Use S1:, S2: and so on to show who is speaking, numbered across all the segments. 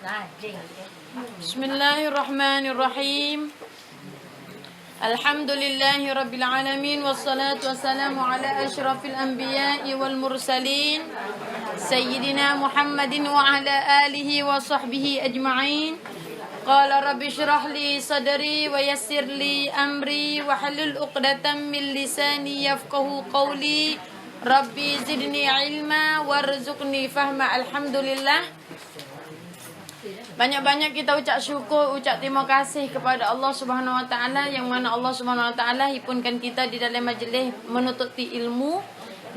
S1: Bismillahirrahmanirrahim. Alhamdulillahi rabbil alamin wassalatu wassalamu ala asyrafil anbiya'i wal mursalin sayyidina Muhammadin wa ala alihi wa sahbihi ajma'in. Qala rabbi shrah li sadri wa yassir li amri wa halul 'uqdatam min lisani yafqahu qawli. Rabbi zidni ilma warzuqni fahma. Alhamdulillah. Banyak-banyak kita ucap syukur, ucap terima kasih kepada Allah Subhanahu Wa Taala, yang mana Allah Subhanahu Wa Taala himpunkan kita di dalam majlis menutupi ilmu,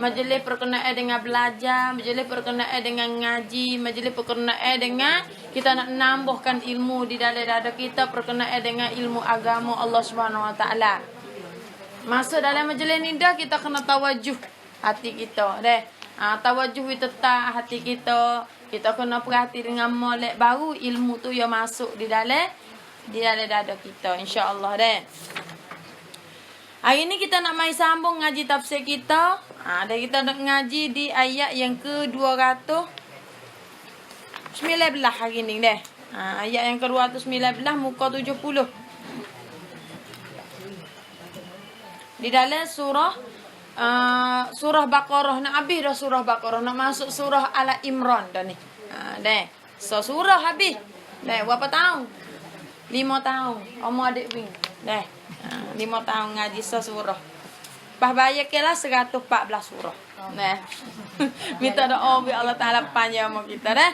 S1: majlis perkenaan dengan belajar, majlis perkenaan dengan ngaji, majlis perkenaan dengan kita nak menambahkan ilmu di dalam dada kita, perkenaan dengan ilmu agama Allah Subhanahu Wa Taala. Masuk dalam majlis ni dah kita kena tawajuh hati kita, tawajuh itu tak hati kita. Kita kena perhati dengan molek baru ilmu tu yang masuk di dalam dada kita, insya-Allah deh. Hari ni kita nak mai sambung ngaji tafsir kita. Dan kita nak ngaji di ayat yang ke-219 hari ni deh. Ayat yang ke-219 muka 70. Di dalam surah Baqarah, nak habis dah surah Baqarah, nak masuk surah Ala Imran dah ni. So surah habis. Berapa tahun? 5 tahun. Umur adik wing. 5 tahun ngaji surah. Pas bayar kelah 114 surah. Minta doa biar Allah Taala panjang umur kita dah.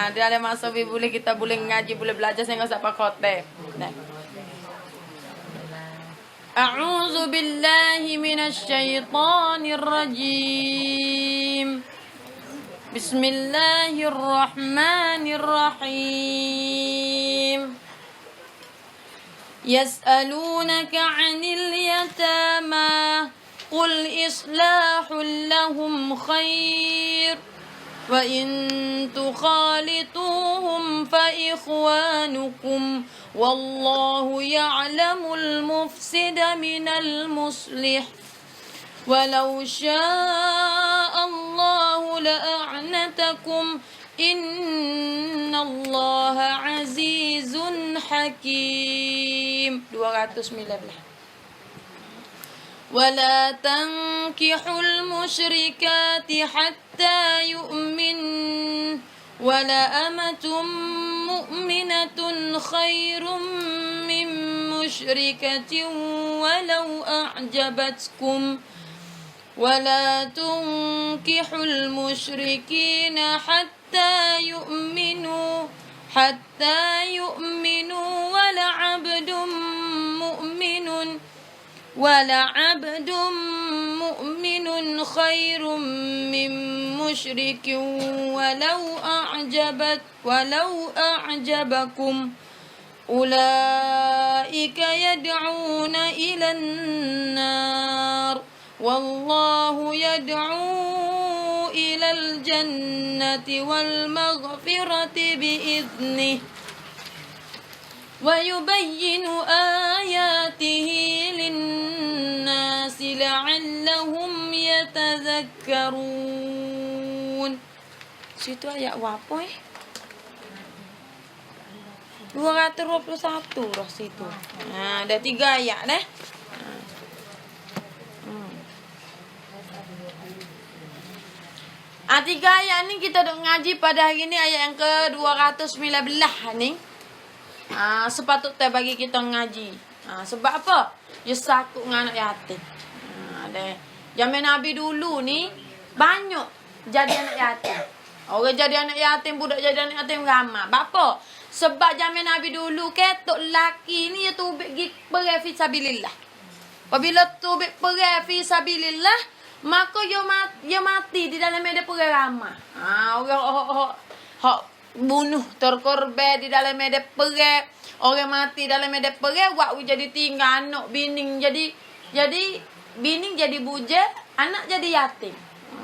S1: Di dalam masa boleh kita boleh ngaji, boleh belajar sehingga sampai khotim. A'udzu billahi minasy syaithanir rajim. Bismillahirrahmanirrahim. Yas'alunaka 'anil yatama qul islahul lahum khair wa in tukhalituhum fa ikhwanukum wallahu ya'lamul mufsida minal muslih walau syaa Allahu la'anatakum innallaha azizun hakim. 219. ولا تنكحوا المشركات حتى يؤمن ولا أمة مؤمنة خير من مشركة ولو أعجبتكم ولا تنكحوا المشركين حتى يؤمنوا ولعبد مؤمن خير من مشرك ولو أعجبكم أولئك يدعون إلى النار والله يدعو إلى الجنة والمغفرة بإذنه ويبين آياته للناس لعلهم يتذكرون. Situ ayat apa 221 dah situ. Ada 3 ayat dah. Tiga ayat ni kita duk ngaji pada hari ni ayat yang ke-219 ni. Sepatutnya bagi kita ngaji. Sebab apa? Dia sakut dengan anak yatim. Zaman Nabi dulu ni banyak jadi anak yatim. Orang jadi anak yatim, budak jadi anak yatim ramai. Bapa? Sebab zaman Nabi dulu ketok lelaki ni dia tubik pergi perang fisabilillah. Apabila tubik perang fisabilillah, maka dia mati di dalam medan perang ramai. Orang bunuh terkorban di dalam medan perang, orang mati dalam medan perang, wak jadi tinggal anak bining jadi bining jadi buja, anak jadi yatim.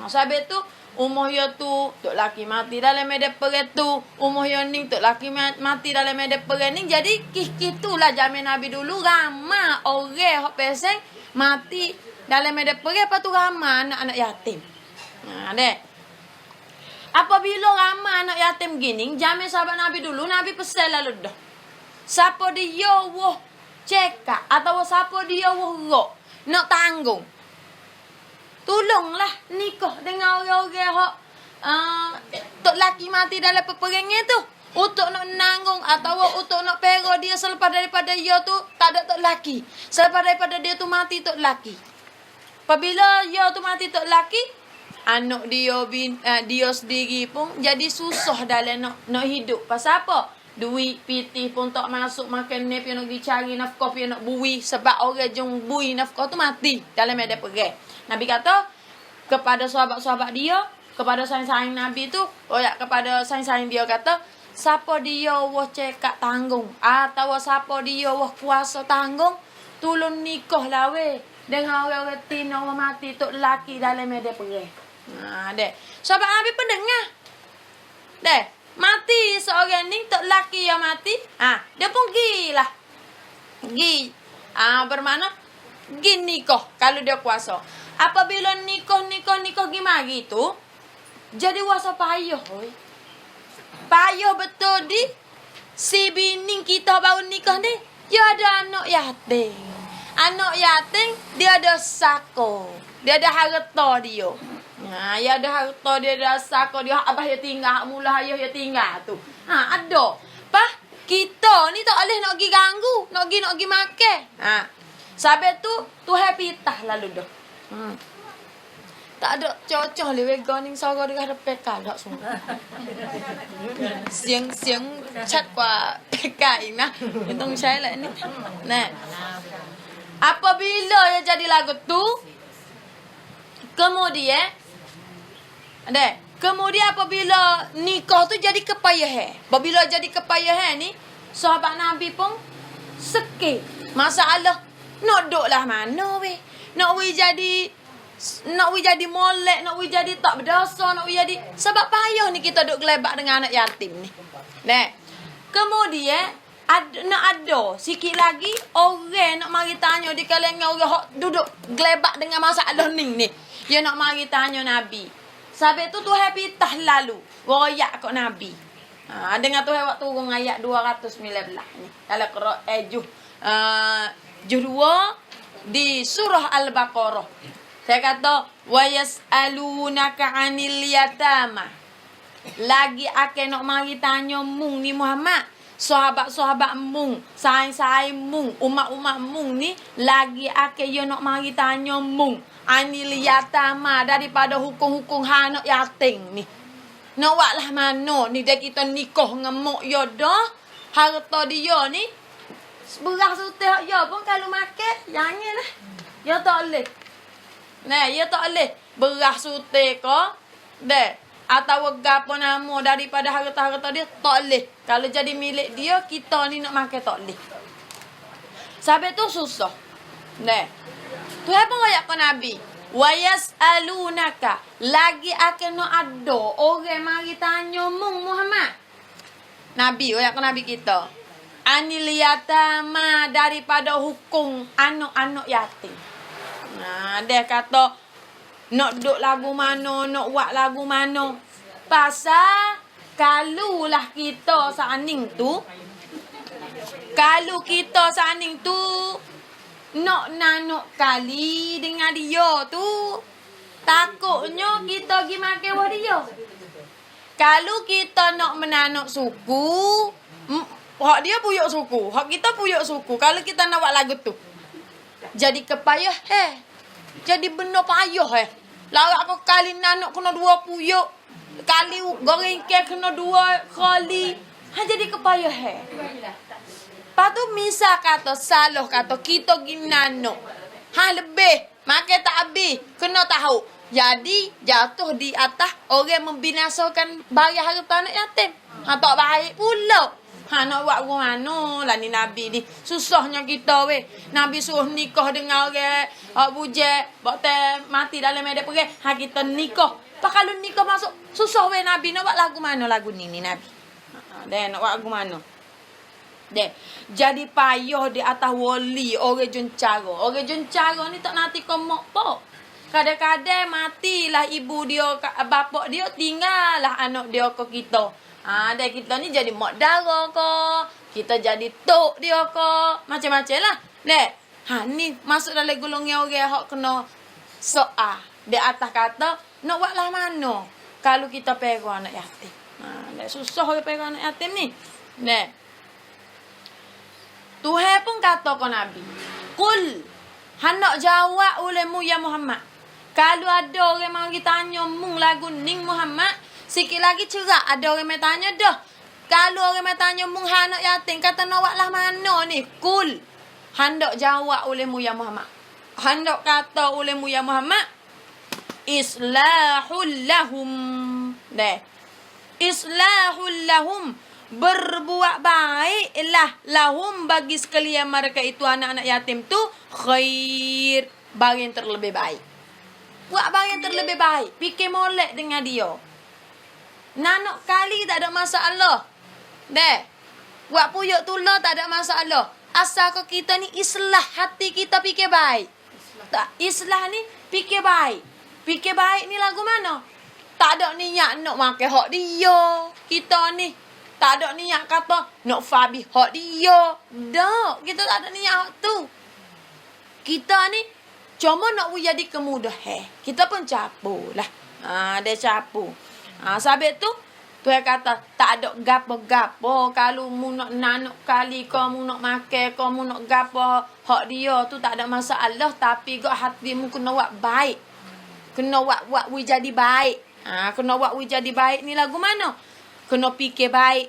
S1: Sebab tu umur yo tu tok laki mati dalam medan perang tu, umur yo ning tok laki mati dalam medan perang ni. Jadi kitulah zaman Nabi dulu ramai orang hok peseng mati dalam medan perang, lepas tu ramai anak-anak yatim. Apabila ramai anak yatim gini, jamin sahabat Nabi dulu, Nabi pesan lalu dah. Siapa dia wah cekak atau siapa dia wah rok nak tanggung. Tolonglah nikah dengan orang-orang hak tok laki mati dalam peperangan tu. Untuk nak nanggung atau untuk nak pera dia selepas daripada dia tu tak ada tok laki. Selepas daripada dia tu mati tok laki. Apabila dia tu mati tok laki, anak dia sendiri pun jadi susah dalam nak hidup. Pasal apa? Duit pitih pun tak masuk, makan ni pian nak pergi cari nafkah, pian nak bui sebab orang jong bui nafkah tu mati dalam medan perang. Nabi kata kepada sahabat-sahabat dia, kepada saing-saing Nabi tu, kepada saing-saing dia kata, siapa dia wah cekak tanggung atau siapa dia wah kuasa tanggung, tolong nikah lah weh dengan orang-orang tina orang mati tok laki dalam medan perang. Dek. Sahabat Nabi pun dengar. Dek, mati seorang ni tok laki yang mati, dia pun gilah. Bermakna gi nikah kalau dia kuasa. Apabila nikah gimana gitu, jadi wasa payah oi. Payah betul di si bini kita baru nikah ni, dia ada anak yatim. Anak yatim dia ada sako. Dia ada harta dia. Ya ada harta dia, ada sako dia, abah dia tinggal, mula ayah dia tinggal tu. Ada. Pah, kita ni tak boleh nak pergi ganggu, nak pergi makan. Sampai tu Tuhan pitah lalu dah. Tak ada cocok le wega ning sara dekat depan kalak semua. Siang chat kwa pekai nah. Hitung saya lah ni. Nah. Apabila dia jadi lagu tu, kemudian apabila nikah tu jadi kepayahan. Apabila jadi kepayahan ni, sahabat Nabi pun sekit. Masalah nak duk lah mana weh. Nak jadi molek, nak jadi tak berdosa, nak jadi sebab payah ni kita duk gelebak dengan anak yatim ni. Nah. Kemudian ada sikit lagi orang nak mari tanya di kalangan orang hok duduk gelebak dengan masalah ni. Dia nak mari tanya Nabi. Sampai tu Tuhan pitah lalu royak kat Nabi. Dengan Tuhan waktu turun ayat 219 ni. Dalam juh 2 di surah Al-Baqarah. Saya kata wa yas'alunaka 'anil yatama. Lagi akan nak mari tanya mung ni Muhammad. Sahabat-sahabat mung, saing-saing mung, umat-umat mung ni lagi akan yo nak mari tanya mung 'anil yatama daripada hukum-hukum anak yatim ni. Nak waklah mana ni dia kita nikah dengan mak yo dah harta dia ni beras sutih yo pun kalau makan janganlah. Ya tak boleh. Nah, ya tak boleh beras sutih ke deh atau gapo nama daripada harta-harta dia tak boleh. Kalau jadi milik dia, kita ni nak makan tak boleh. Sampai tu susah. Nah. Tuhan pun royak ke Nabi. Wa yas'alunaka. Lagi akan nak ada orang mari tanya mung Muhammad. Nabi, royak ke Nabi kita. Anil yatama daripada hukum anak-anak yatim. Dia kata nak duk lagu mana, nak buat lagu mana. Pasal kalulah kita seaning tu, nak nanuk kali dengan dia tu, takutnya kita pergi makan wah dia. Kalau kita nak menanuk suku, hak dia puyuk suku, hak kita puyuk suku. Kalau kita nak buat lagu tu, jadi kepayah jadi benda payah Lawak aku kali nanuk kena 2 puyuk. Kali goreng kek kena 2 kali. Jadi kepayah Lepas tu misal kata salah kata kita pergi nanuk. Lebih makan tak habis kena tahu. Jadi jatuh di atas orang membinasakan bayar harta anak yatim. Tak baik pula. Nak buat mana lah ni Nabi ni. Susahnya kita weh. Nabi suruh nikah dengan orang bujek. Bakte mati dalam medan perang. Kita nikah. Kalau nikah masuk susah weh Nabi. Nak buat lagu mana lagu ni Nabi. Nak buat lagu mana. Jadi payah di atas wali orang jun cara. Orang jun cara ni tak nanti kau mak pok. Kadang-kadang matilah ibu dia, bapak dia, tinggallah anak dia ke kita. Dan kita ni jadi mak dara ke, kita jadi tok dia ke, macam-macam lah. Dek, ni masuk dalam golongan orang hak kena soal. Di atas kata, nak buat lah mana kalau kita pegang anak yatim. Dek, susah orang pegang anak yatim ni. Dek, Tuhan pun kata ke Nabi, Kul, hendak jawab olehmu ya Muhammad. Kalau ada orang mari tanya mung lagu ning Muhammad, sikit lagi cerak ada orang mai tanya dah. Kalau orang mai tanya mung anak yatim, kata nak buat lah mana ni? Kul, hendak jawab olehmu ya Muhammad. Hendak kata olehmu ya Muhammad, islahul lahum. Deh. Islahul lahum, berbuat baiklah lahum bagi sekalian mereka itu anak-anak yatim tu khair, bagian terlebih baik. Buat bagian terlebih baik, fikir molek dengan dia. Nanok kali tak ada masalah. Deh. Buat puyuk tulah tak ada masalah. Asal kita ni islah hati kita fikir baik. Tak, islah ni fikir baik. Fikir baik ni lagu mana? Tak ada niat nak makan hak dia. Kita ni tak ada niat kata nak fabi hak dia. Dak, kita tak ada niat hak tu. Kita ni cuma nak jadi kemudahan. Kita pun capu lah. Dia capu. Sabit tu, Tuhan kata, tak ada gapo-gapo. Kalau mu nak nanuk kali, kamu nak makan, kamu nak gapo hak dia tu tak ada masalah. Tapi gak hatimu kena buat baik. Kena buat jadi baik. Kena buat jadi baik ni lagu mana? Kena fikir baik.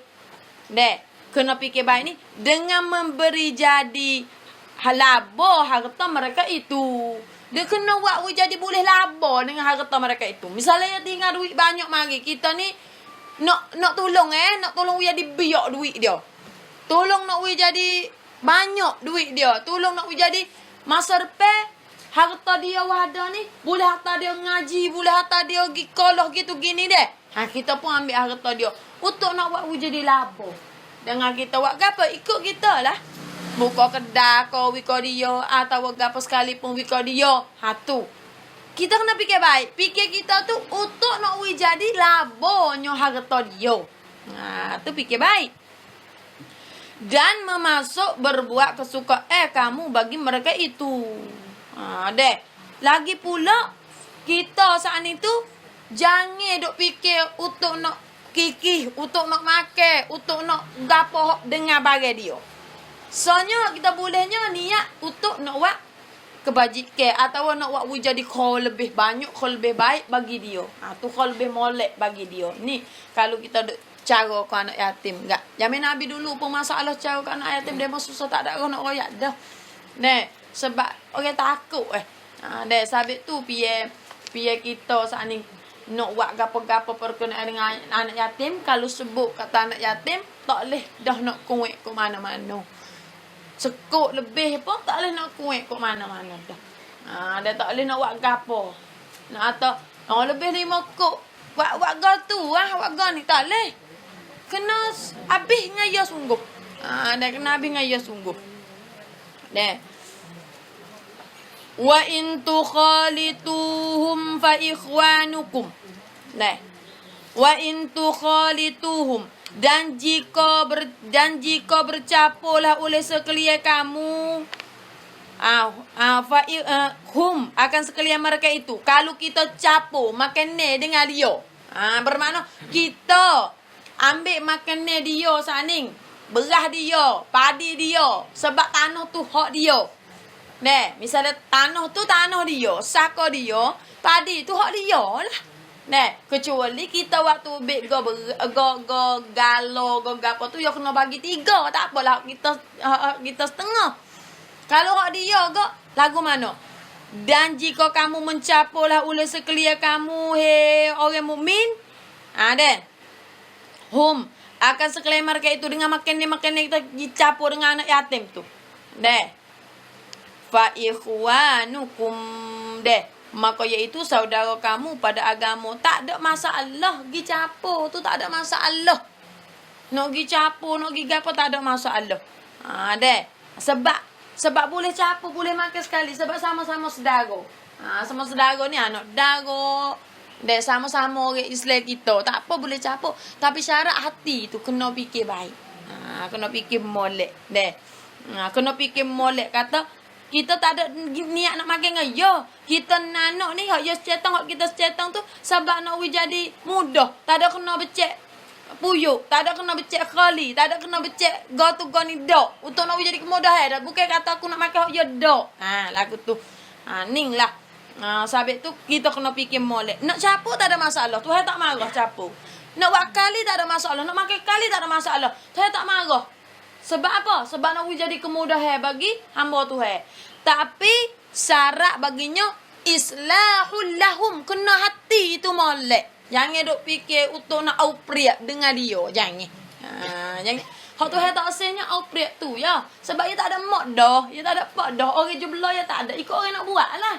S1: Dek, kena fikir baik ni dengan memberi jadi laba harta mereka itu. Dia kena buat jadi boleh laba dengan harta mereka itu. Misalnya tinggal duit banyak mari, kita ni nak tolong nak tolong jadi biak duit dia. Tolong nak jadi banyak duit dia. Tolong nak jadi masa depan harta dia ada ni, boleh harta dia ngaji, boleh harta dia pergi sekolah gitu gini deh. Kita pun ambil harta dia untuk nak buat jadi laba. Dengan kita buat apa? Ikut kita lah. Buka kedai kau wika dia atau apa sekalipun wika dia. Tu. Kita kena fikir baik. Fikir kita tu untuk nak jadi labanya harta dia. Tu fikir baik. Dan memasuk berbuat kesukaan kamu bagi mereka itu. Dek. Lagi pula kita saat itu jangan duk fikir untuk nak kikih, untuk nak makan, untuk nak gapo dengan bagai dia. Soalnya kita bolehnya niat untuk nak buat kebajikan atau nak buat jadi kau lebih banyak, kau lebih baik bagi dia. Tu kau lebih molek bagi dia. Ni kalau kita cara ke anak yatim enggak. Zaman Nabi dulu pun masalah cara ke anak yatim dia susah tak ada orang nak royak dah. Sebab orang takut sabit tu piye kita saat ni nak buat gapo-gapo perkenaan dengan anak yatim, kalau sebut kata anak yatim tak leh dah nak kuat ke mana-mana. Sekut lebih pun tak boleh nak kuat ke mana-mana dah. Dia tak boleh nak buat gapo. Nak atau lebih 5 kok. Buat tu buat ni tak boleh. Kena habis ngaya sungguh. Dia kena habis ngaya sungguh. Deh. Wa in tukhalituhum fa ikhwanukum. Deh. Wa in tukhalituhum, dan jika bercampurlah oleh sekalian kamu hum akan sekalian mereka itu. Kalau kita campur makan dengan dia, bermakna kita ambil makan dia saning, beras dia, padi dia, sebab tanah tu hak dia. Misalnya tanah tu tanah dia, saka dia, padi tu hak dia lah. Kecuali kita waktu beg galo apa tu ya kena bagi 3, tak apalah kita setengah. Kalau hak dia lagu mana? Dan jika kamu mencampurlah oleh sekalian kamu orang mukmin, hum akan sekalian mereka itu dengan makan kita dicampur dengan anak yatim tu. Fa ikhwanukum maka iaitu saudara kamu pada agama. Tak ada masalah pergi campur tu, tak ada masalah. Nak pergi campur, nak pergi gapo tak ada masalah. Sebab boleh campur, boleh makan sekali sebab sama-sama saudara. Sama saudara ni anak dago. Dek sama-sama orang Islam kita. Tak apa boleh capuk. Tapi syarat hati tu kena fikir baik. Kena fikir molek. Dek. Kena fikir molek. Kata, kita tak ada niat nak makan dengan yo. Kita nanok ni, yo secetang, kita secetang tu, sebab nak jadi mudah. Tak ada kena becek puyuk. Tak ada kena becek khali. Tak ada kena becek go tu go ni dok. Untuk nak jadi kemudahan. Bukan kata aku nak makan yo dok. Lagu tu. Ning lah. Sabit tu kita kena fikir molek. Nak capuk tak ada masalah. Tuhan tak marah capuk. Nak buat kali tak ada masalah. Nak makan kali tak ada masalah. Tuhan tak marah. Sebab apa? Sebab nak jadi kemudahan bagi hamba Tuhan. Tapi syarat baginya islahul lahum. Kena hati itu molek. Jangan duk fikir untuk nak aupriat dengan dia. Jangan. Jangan. Hak Tuhan tak asalnya aupriat tu ya. Sebab dia tak ada mak dah. Dia tak ada pak dah. Orang jumlah dia tak ada. Ikut orang nak buat lah.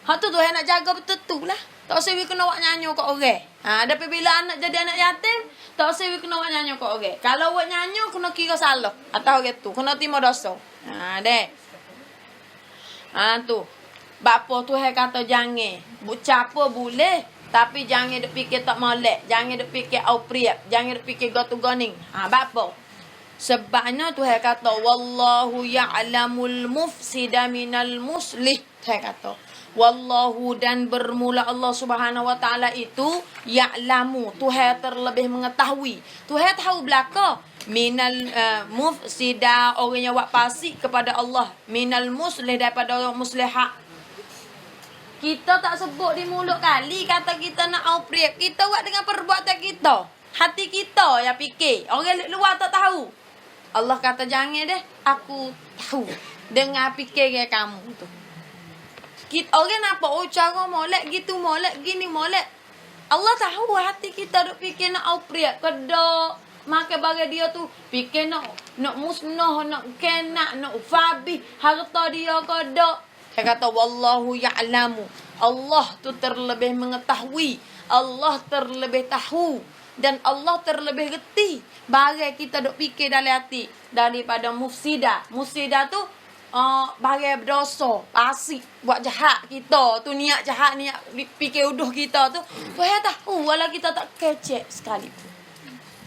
S1: Hak tu Tuhan nak jaga betul tu lah. Tak usah we kena buat nyanyi kat orang. Tapi bila anak jadi anak yatim, tak usah we kena buat nyanyi kat orang. Kalau buat nyanyi, kena kira salah. Atau orang tu. Kena terima dosa. Dek. Tu. Bapa Tuhan kata jangan. Bucapa boleh. Tapi jangan duk fikir tak molek. Jangan duk fikir aupriat. Jangan duk fikir gotu goning. Bapa. Sebabnya Tuhan kata, Wallahu ya'lamul mufsida minal muslih. Tuhan kata. Wallahu dan bermula Allah Subhanahu wa taala itu ya'lamu. Tuhan terlebih mengetahui. Tuhan tahu belaka minal mufsida orang yang buat fasik kepada Allah, minal muslih daripada orang muslihat. Kita tak sebut di mulut kali kata kita nak aupriat. Kita buat dengan perbuatan kita. Hati kita yang fikir. Orang luar tak tahu. Allah kata jangan deh, aku tahu dengan fikir kamu tu. Kita orang nampak cara molek gitu, molek gini, molek. Allah tahu hati kita duk fikir nak aupriat kedok. Maka bagi dia tu fikir nak musnah, nak kena, nak fabi harta dia kedok. Dia kata wallahu ya'lamu. Allah tu terlebih mengetahui. Allah terlebih tahu dan Allah terlebih reti bagi kita duk fikir dalam hati daripada mufsida. Mufsida tu bagai berdosa, asik buat jahat kita tu, niat jahat, niat fikir uduh kita tu. Tuhan tahu walau kita tak kecek sekalipun.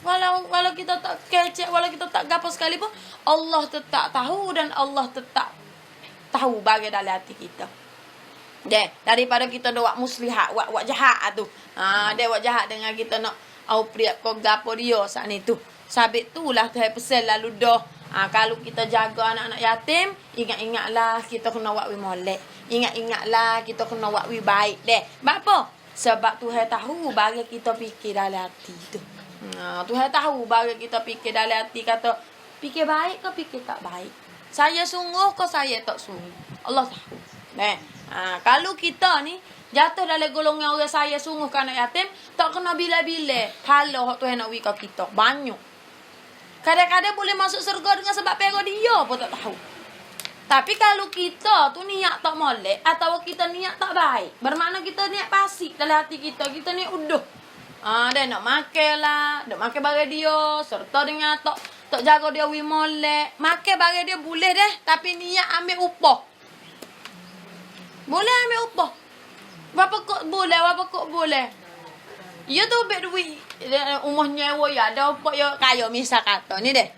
S1: Walau kita tak kecek, walau kita tak gapo sekalipun, Allah tetap tahu dan Allah tetap tahu bagai dalam hati kita. Daripada kita buat muslihat, buat jahat tu. Dia buat jahat dengan kita nak aupriat ko gapo dia saat ni tu. Sabit tu lah Tuhan pesan lalu dah. Kalau kita jaga anak-anak yatim, ingat-ingatlah kita kena buat molek. Ingat-ingatlah kita kena buat baik deh. Sebab apa? Sebab Tuhan tahu bagi kita fikir dalam hati tu. Tuhan tahu bagi kita fikir dalam hati, kata fikir baik ke fikir tak baik. Saya sungguh ke saya tak sungguh. Allah tahu. Kalau kita ni jatuh dalam golongan orang saya sungguh ke anak yatim, tak kena bila-bila. Kalau Tuhan nak wika kita. Banyak. Kadang-kadang boleh masuk surga dengan sebab pera dia pun tak tahu. Tapi kalau kita tu niat tak molek atau kita niat tak baik, bermakna kita niat pasik dalam hati kita, kita niat uduh. Dia nak makan lah, nak makan bagi dia, serta dengan tak jaga dia molek. Makan bagi dia boleh deh, tapi niat ambil upah. Boleh ambil upah. Berapa kok boleh? Ya tu bet duit rumah nyewa ya ada apa ya kaya misal kata ni deh.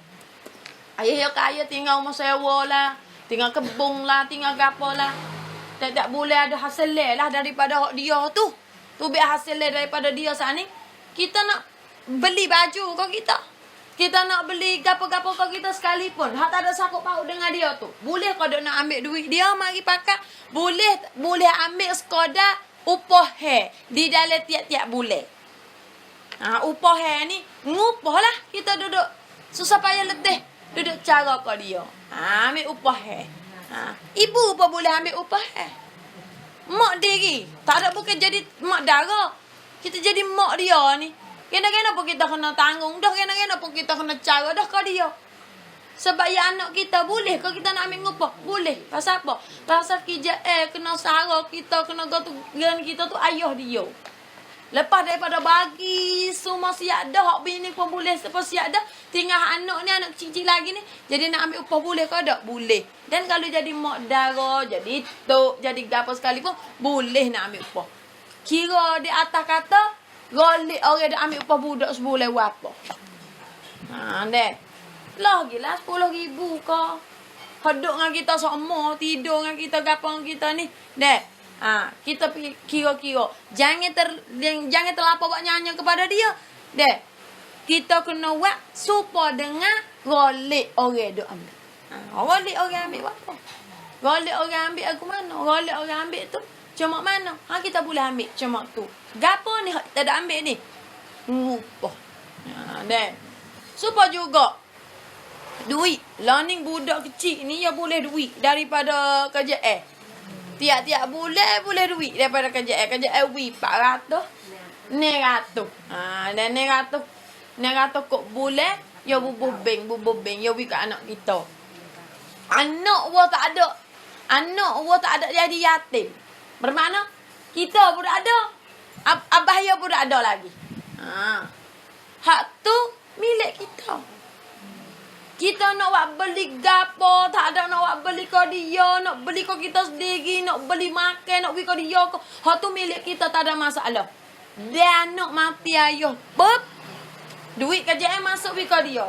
S1: Ayah ya kaya tinggal rumah sewa lah, tinggal kebun lah, tinggal gapo lah. Tak boleh ada hasil lah daripada dia tu. Tu bet hasil daripada dia saat ni. Kita nak beli baju kau kita. Kita nak beli gapo-gapo kau kita sekalipun. Hak tak ada sakut paut dengan dia tu. Boleh kau nak ambil duit dia mari pakai. Boleh ambil sekadar upah di dalam tiap-tiap bulan. Upah ni ngupah lah kita duduk susah payah letih duduk cara kau dia. Ambil upah ibu apa boleh ambil upah mak diri tak ada bukan jadi mak dara, kita jadi mak dia ni. Kena-kena pun kita kena tanggung dah, kena-kena pun kita kena cara dah kau dia. Sebab ya anak kita boleh ke kita nak ambil ngupah? Boleh. Pasal apa? Pasal kerja kena sara kita, kena gotu gen kita tu ayah dia. Lepas daripada bagi semua siap dah, hak bini pun boleh semua siap dah, tinggal anak ni, anak kecil lagi ni, jadi nak ambil upah boleh ke tak? Boleh. Dan kalau jadi mak dara, jadi tok, jadi gapo sekalipun, boleh nak ambil upah. Kira di atas kata, golek orang dah ambil upah budak sebulan berapa. Dek. Lagilah 10,000 ke. Hidup dengan kita sama, tidur dengan kita, gapo dengan kita ni. Dek. Kita kira-kira jangan terlampau buat nyanyi kepada dia. Dek. Kita kena buat supaya dengan golek orang duk ambil. Golek orang ambil apa? Golek orang ambil aku mana? Golek orang ambil tu cuma mana? Kita boleh ambil cuma tu. Gapo ni tak ada ambil ni? Ngupah. Dek. Supaya juga duit learning budak kecil ni ya boleh duit daripada kerja tiap-tiap bulan boleh duit daripada kerja wi 400 900 dan 900 kok bulan ya bubuh bank ya wi ke anak kita. Anak wa tak ada jadi yatim, bermakna kita pun ada, abah ya pun ada lagi. Hak tu milik kita. Kita nak buat beli gapo, tak ada nak buat beli kau dia, nak beli kau kita sendiri, nak beli makan, nak beli kau dia. Hak tu milik kita, tak ada masalah. Dan nak mati ayah, pop, duit kerjaan masuk beli kau dia.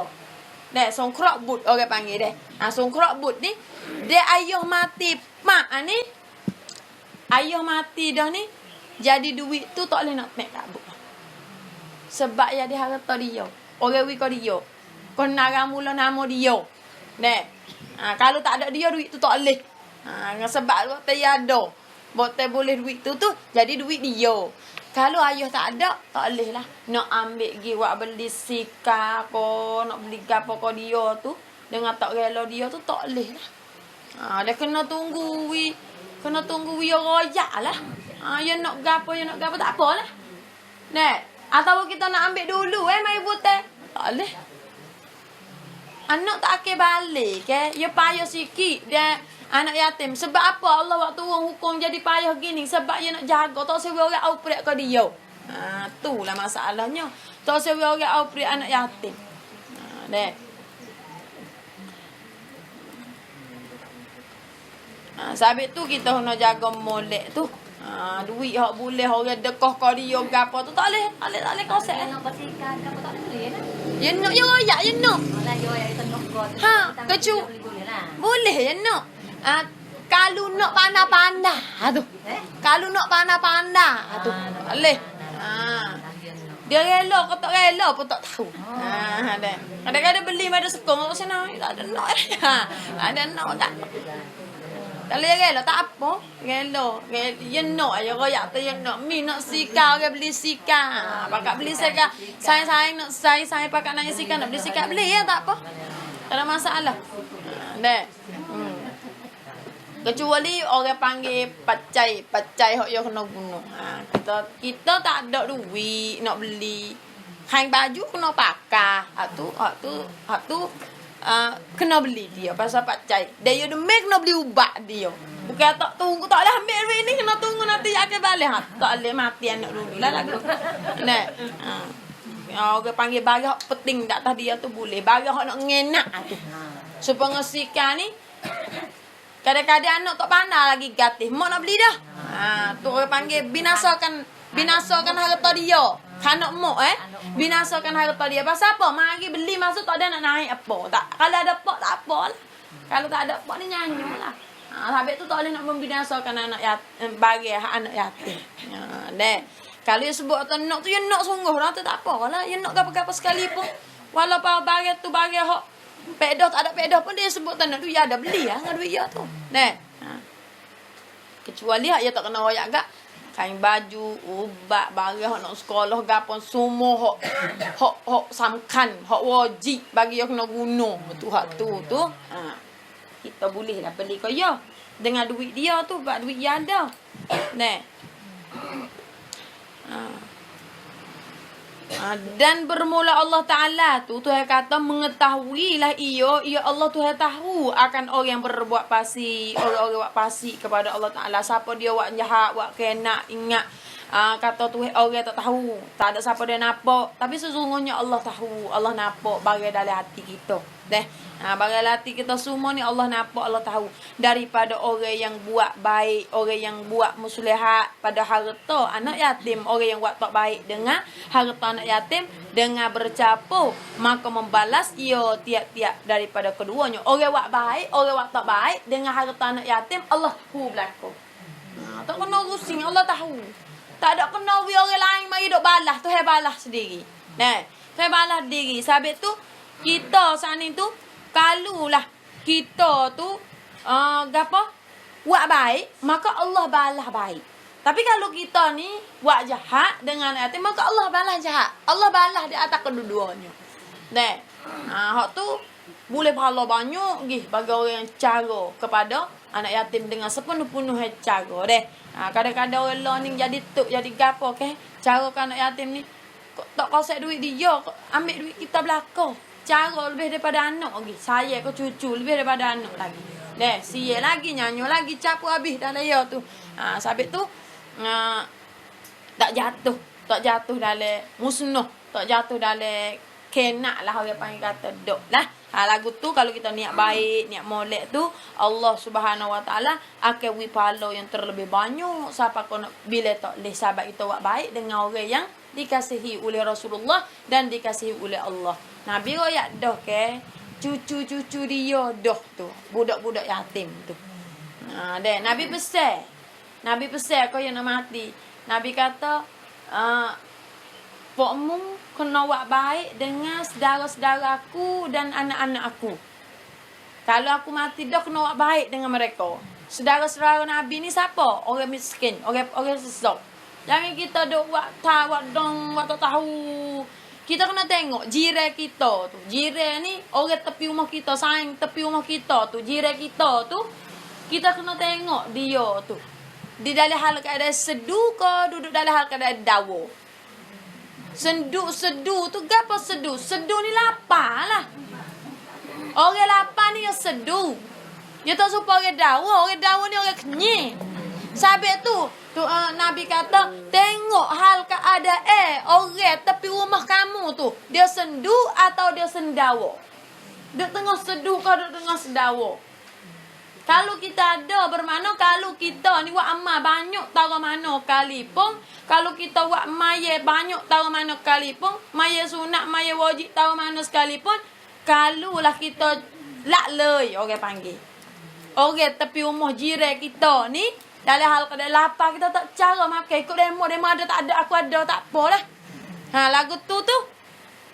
S1: Deh, songkrok but orang panggil deh. Songkrok but ni, dia ayah mati, mak ni, ayah mati dah ni, jadi duit tu tak boleh nak make kabut. Sebab ya dia harta dia, orang beli kau dia. Kau nak mula nama dia. Kalau tak ada dia, duit tu tak boleh. Sebab buat tiada. Buat boleh duit tu jadi duit dia. Kalau ayah tak ada, tak boleh lah. Nak ambil pergi buat beli sikap ko, nak beli gapo ko dia tu, dengan tak rela dia tu, tak boleh lah. Dia kena tunggu royak lah. Ya nak gapo, tak apalah. Atau kita nak ambil dulu, mai putih. Tak boleh. Anak tak akan balik ya payah sikit dia anak yatim. Sebab apa Allah waktu turun hukum jadi payah gini? Sebab dia nak jaga tak sewa orang auprek ke dia. Itulah masalahnya. Tak sewa orang auprek anak yatim. Sebab tu kita nak jaga molek tu. Duit hak boleh orang dekah ke dia gapo tu tak boleh kosek. Nak bersihkan gapo tak boleh lah. Ya nak ya royak ya nak. Boleh ya nak. Kalau nak pandai-pandai tu. Kalau nak pandai-pandai tu. Boleh. Dia rela ke tak rela pun tak tahu. Kadang-kadang beli ada sekong kat sana tak ada nak. Ada nak tak. Kalau dia rela tak apa. Rela. Ya nak aja royak tu ya nak. Mi nak sikar ke beli sikar. Pakat beli sikar. Saya nak saya pakat nanya sikar nak beli sikar beli ya tak apa. Tak ada masalah. Kecuali orang panggil pacai hok yo kena guna. Kita tak ada duit nak beli. Kain baju kena pakai. Hak tu kena beli dia pasal pacai. Dia yo demek kena beli ubat dia. Bukan tak tunggu tak boleh ambil duit ni kena tunggu nanti akan balik. Tak boleh mati anak dulu lah lagu. Orang panggil barang penting tak tahu dia tu boleh. Barang hok nak ngenak tu. Supaya ngesikan ni kadang-kadang anak tak pandai lagi gatif. Mak nak beli dah. Tu orang panggil binasakan harta dia. Anak mak binasakan harta dia. Pasal apa? Mari beli maksud tak ada nak naik apa. Tak. Kalau ada pak tak apalah. Kalau tak ada pak ni nyanyi lah. Habis tu tak boleh nak membinasakan anak yatim, bagi anak yatim. Kalau dia sebut atau nak tu dia nak sungguh lah tu tak apalah. Dia nak apa-apa sekalipun. Walaupun bagi tu bagi hak pedah tak ada pedah pun dia sebut tanah tu ya ada beli lah dengan duit dia tu. Kecuali hak dia tak kena royak gak kain baju, ubat, barang hak nak sekolah gapo semua hak samkan, hak wajib bagi dia kena guna. Tu hak tu. Kita boleh lah beli kau ya dengan duit dia tu, buat duit dia ada. Dan bermula Allah Ta'ala tu Tuhan kata mengetahuilah ia Allah Tuhan tahu akan orang yang berbuat fasik, orang-orang buat fasik kepada Allah Ta'ala. Siapa dia buat jahat, buat kena, ingat kata tu orang tak tahu. Tak ada siapa dia nampak. Tapi sesungguhnya Allah tahu. Allah nampak bagai dalam hati kita. Bagai dalam hati kita semua ni Allah nampak, Allah tahu. Daripada orang yang buat baik, orang yang buat muslihat pada harta anak yatim, orang yang buat tak baik dengan harta anak yatim, dengan bercampur, maka membalas ia tiap-tiap daripada keduanya. Orang buat baik, orang buat tak baik dengan harta anak yatim, Allah tahu berlaku. Tak kena rusing, Allah tahu. Tak ada kena orang lain mari duk balas, tu balas sendiri. Tu balas sendiri. Sebab tu kita sani tu kalulah kita tu gapo buat baik, maka Allah balas baik. Tapi kalau kita ni buat jahat dengan yatim, maka Allah balas jahat. Allah balas di atas kedua-duanya. Hak tu boleh pahala banyak lagi bagi orang yang cara kepada anak yatim dengan sepenuh-penuh cara kadang-kadang orang lain ni jadi tuk jadi gapo cara ke anak yatim ni tak kosek duit dia, ambil duit kita belaka. Cara lebih daripada anak lagi. Saya ke cucu lebih daripada anak lagi. Sia lagi nyanyi lagi capu habis dah dia tu. Sabit tu tak jatuh dalam musnah, tak jatuh dalam kenak lah orang panggil kata dok lah. Lagu tu kalau kita niat baik, niat molek tu, Allah Subhanahu Wa Taala akan beri pahala yang terlebih banyak. Siapa kau nak bila tak leh sahabat kita buat baik dengan orang yang dikasihi oleh Rasulullah dan dikasihi oleh Allah. Nabi royak dah cucu-cucu dia dah tu, budak-budak yatim tu. Nabi pesan kau yang nak mati. Nabi kata pokmu kena buat baik dengan saudara-saudara aku dan anak-anak aku. Kalau aku mati dah kena buat baik dengan mereka. Saudara-saudara Nabi ni siapa? Orang miskin, orang sesak. Jangan kita duk buat tak tahu. Kita kena tengok jiran kita tu. Jiran ni orang tepi rumah kita, sayang tepi rumah kita tu, jiran kita tu, kita kena tengok dia tu. Di dalam hal keadaan sedu ke duduk dalam hal keadaan dawa. Sedu tu gapo sedu? Sedu ni lapar lah. Orang lapar ni yang sedu. Dia tak suka orang dawa ni orang kenyang. Sabit tu Nabi kata, tengok hal keadaan orang tepi rumah kamu tu. Dia sendu atau dia sendawa? Dia tengah sedu ke dia tengah sedawa? Kalau kita ada bermakna kalau kita ni buat amal banyak tahu mana kali pun, kalau kita buat maya banyak tahu mana kali pun, maya sunat, maya wajib tahu mana sekalipun, kalulah kita laklei orang panggil. Orang tepi rumah jiran kita ni dalam hal keadaan lapar kita tak cara makan ikut demo ada tak ada aku ada tak apalah. Lagu tu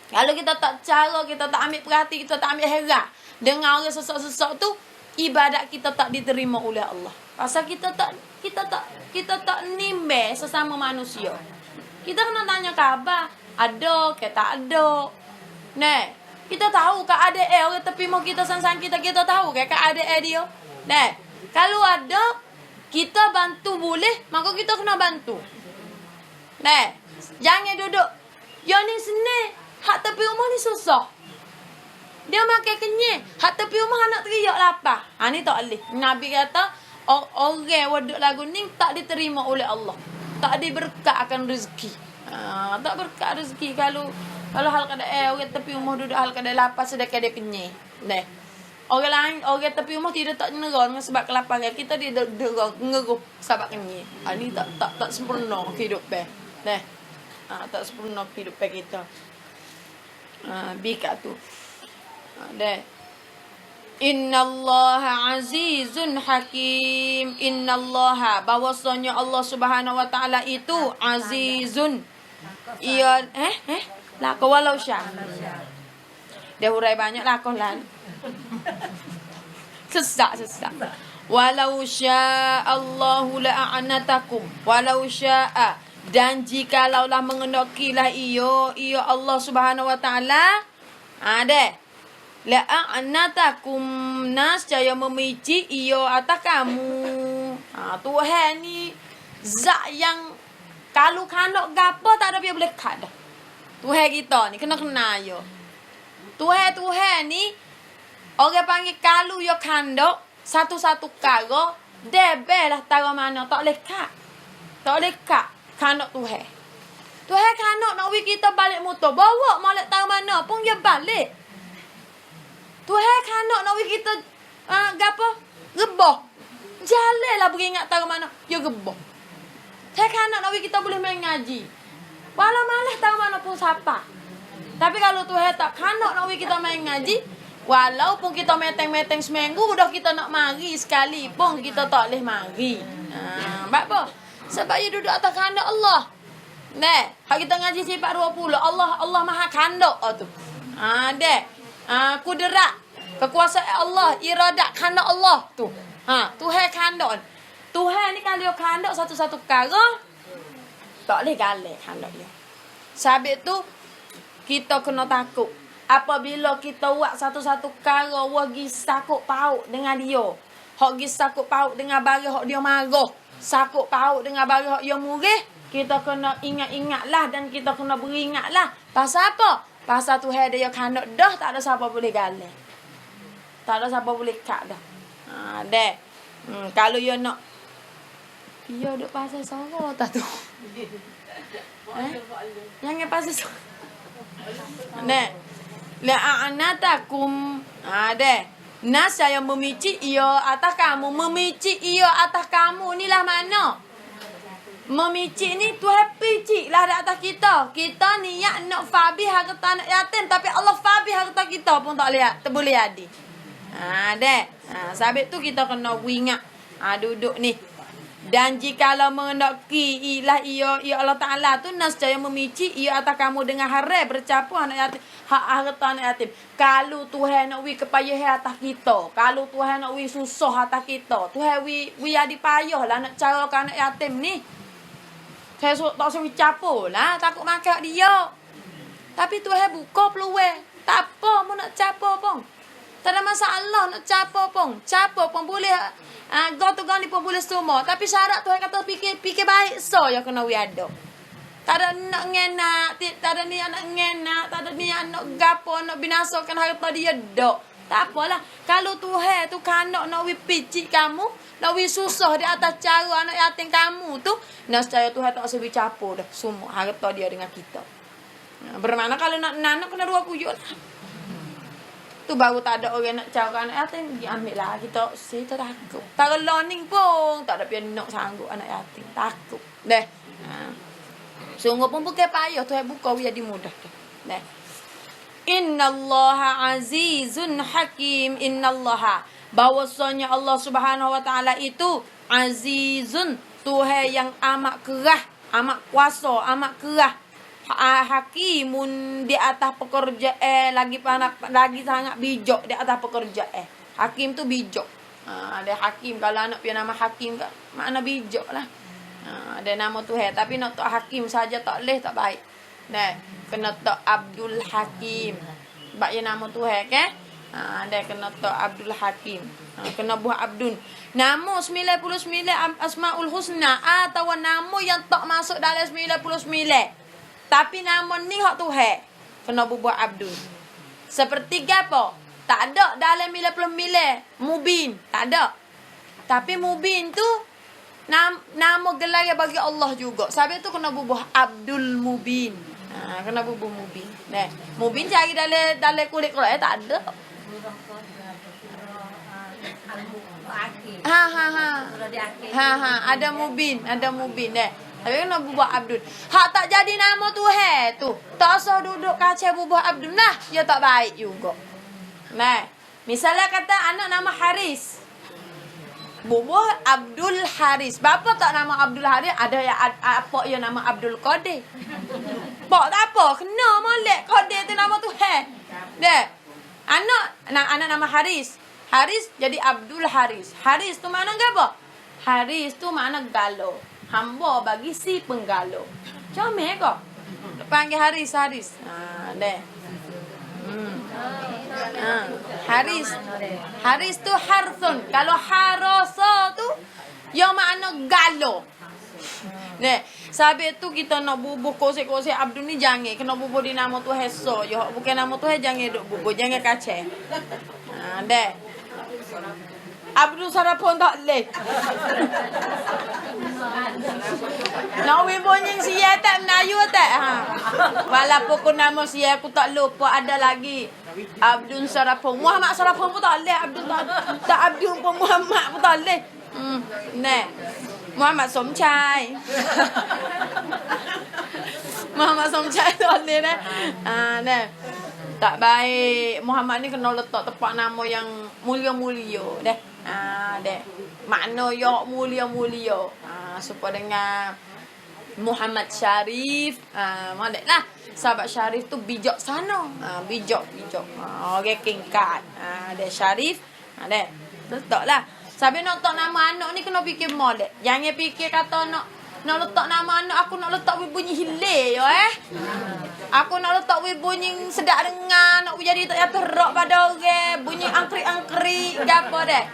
S1: kalau kita tak cara, kita tak ambil perhati, kita tak ambil heran dengan orang sesak-sesak tu, ibadat kita tak diterima oleh Allah. Pasal kita tak nimbe sesama manusia. Kita kena tanya khabar, ada ke tak ada. Kita tahu keadaan orang tepi rumah kita sang kita tahu ke keadaan dia. Kalau ada kita bantu boleh, maka kita kena bantu. Jangan duduk yang ni seni, hak tepi rumah ni susah. Dia makan kenyang, hak tepi rumah anak teriak lapar. Ni tak boleh. Nabi kata orang waduk lagu ni tak diterima oleh Allah. Tak diberkatkan rezeki. Tak berkat rezeki kalau hal keadaan orang tepi rumah duduk hal keadaan lapar sedekah dia kenyang. Orang lain, orang tepi rumah tidak tak nerang sebab kelaparan. Kita dia ngeruh sebab kenyang. Ni tak sempurna kehidupan. Tak sempurna kehidupan kita. Bika tu. Innallaha azizun hakim. Innallaha, bahwasanya Allah Subhanahu Wa Taala itu azizun. Ia lakon walau syah. Dia hurai banyak lakon lah. Sesak. Walau syaa Allahu la'anatakum. Walau syaa, dan jikalaulah mengendakilah ia Allah Subhanahu Wa Taala la'anatakum, nascaya memici ia atas kamu. Tuhan ni zat yang kalau kandak gapo tak ada dia boleh kad dah. Tuhan kita ni kena ya. Tuhan ni orang panggil kalau yo kandak satu-satu karo debel lah tahu mana tak boleh kad. Tak boleh kad. Kanak Tuhan. Tuhan kanak nak wi kita balik motor. Bawa molek tahu mana pun dia balik. Tuhan kanak nak wi kita gapo? Rebah. Jalanlah beringat tahu mana. Dia rebah. Tuhan kanak nak wi kita boleh main ngaji. Walau malah tahu mana pun siapa. Tapi kalau Tuhan tak kanak nak wi kita main ngaji, walaupun kita meteng-meteng seminggu dah kita nak mari sekali pun kita tak boleh mari. Apa? Sebab dia duduk atas kandak Allah. Nah, hak kita ngaji sifat 20. Allah Maha kandak tu. Kudrat, kekuasaan Allah, iradat kandak Allah tu. Tuhan kandak. Tuhan ni kalau kandak satu-satu perkara, tak boleh galak kandak dia. Sebab tu kita kena takut. Apabila kita buat satu-satu perkara, wagi sakut paut dengan dia. Hak gi sakut paut dengan barang hak dia marah. Sakut paut dengan barang hak dia murih. Kita kena ingat-ingatlah dan kita kena beringatlah. Pasal apa? Pasal Tuhan dia kandak dah, tak ada siapa boleh galak. Tak ada siapa boleh kat dah. Kalau dia nak dia duk pasal sorok tak tu. Jangan pasal sorok. La'anatakum. Nas yang memici ia atas kamu. Memici ia atas kamu ni lah mana? Memici ni Tuhan picik lah di atas kita. Kita niat nak fabi harta anak yatim, tapi Allah fabi harta kita pun tak boleh jadi. Sebab tu kita kena ingat. Duduk ni. Dan jikalau mengendaki ilah ia Allah Ta'ala tu nascaya memici ia atas kamu dengan haram bercampur anak yatim, hak harta anak yatim. Kalau Tuhan nak wi kepayahan atas kita, kalau Tuhan nak wi susah atas kita, Tuhan wi ada payah lah nak cara ke anak yatim ni. Saya tak usah capur lah, takut makan dia. Tapi Tuhan buka peluang. Tak apa mu nak capur pun. Tak ada masalah nak capur pun. Capur pun boleh. Gotu-gotu pun boleh semua. Tapi syarat Tuhan kata fikir baik. So yang kena ada. Tak ada nak ngenak. Tak ada niat nak ngenak. Tak ada niat nak gapo. Nak binasakan harta dia. Dok. Tak apalah. Kalau Tuhan tu kanak nak picik kamu. Nak susah di atas cara anak yatim kamu tu. Nascaya Tuhan tak usah capur dah. Semua harta dia dengan kita. Bermakna kalau nak kena dua kuyuk lah. Tu baru tak ada orang nak cara anak yatim. Diambil lah kita. Saya takut. Tak ada learning pun. Tak ada pian nak sanggup anak yatim. Takut. Deh. Sungguh pun bukan payah. Tuhan buka jadi mudah. Deh. Innallaha azizun hakim. Innallaha. Bahawasanya Allah Subhanahu Wa Taala itu azizun, Tuhan yang amat kerah, amat kuasa, amat kerah. Hakimun di atas pekerjaan, lagi sangat bijak di atas pekerjaan. Hakim tu bijak. Ada hakim, kalau anak punya nama hakim makna bijak lah. Ada nama Tuhan, tapi nak tak hakim saja tak leh, tak baik. Nah, kena tak Abdul Hakim. Sebab dia nama Tuhan kan? Dia kena tak Abdul Hakim. Kena buah Abdun. Nama 99 Asmaul Husna atau nama yang tak masuk dalam 99. Tapi nama ni hak Tuhan. Kena buah Abdun. Seperti apa? Tak ada dalam 99 Mubin. Tak ada. Tapi Mubin tu nama gelar bagi Allah juga. Sebab tu kena buah Abdul Mubin. Kena bubuh Mubin. Nah, Mubin cari dalam kulit Quran tak ada. Ada Mubin deh. Tapi kena bubuh Abdul. Hak tak jadi nama Tuhan tu. Tak usah duduk kaca bubuh Abdul lah. Ya tak baik juga. Nah, misalnya kata anak nama Haris. Bubuh Abdul Haris. Bapa tak nama Abdul Haris, ada yang apa ya nama Abdul Qadir. Pak tak apa, kena molek Qadir tu nama Tuhan. Deh. Anak nama Haris. Haris jadi Abdul Haris. Haris tu mana apa? Haris tu mana galau. Hamba bagi si penggalo. Comel kau. Panggil Haris. Deh. Haris tu harsun. Kalau harasa tu yang makna galo. Nih, sebab tu kita nak bubuh kosek-kosek Abdul ni jangan kena bubuh di nama tu Heso. Yo bukan nama tu jangan duk bubuh, jangan kacau. Deh. Abdul Sarapon tak leh. Nak bunyi sia tak Melayu tak? Ha. Walaupun aku nama sia aku tak lupa ada lagi. Abdul Sarapon. Muhammad Sarapon pun tak leh. Abdul tak Abdul pun Muhammad pun tak leh. Nè. Muhammad Somchai. Muhammad Somchai tak leh dah. Nè. Tak baik. Muhammad ni kena letak tempat nama yang mulia-mulia deh. Deh. Makna yang mulia-mulia. Supaya dengan Muhammad Syarif. Maksudlah sahabat Syarif tu bijaksana. Bijak. Orang kingkat. Deh Syarif. Deh. Letaklah. Sampai nak letak nama anak ni kena fikir molek. Jangan fikir kata nak letak nama anak aku nak letak bunyi hilir yo Aku nak letak bunyi sedap dengar, nak jadi tak jatuh rock pada orang, bunyi angkrik-angkrik gapo deh.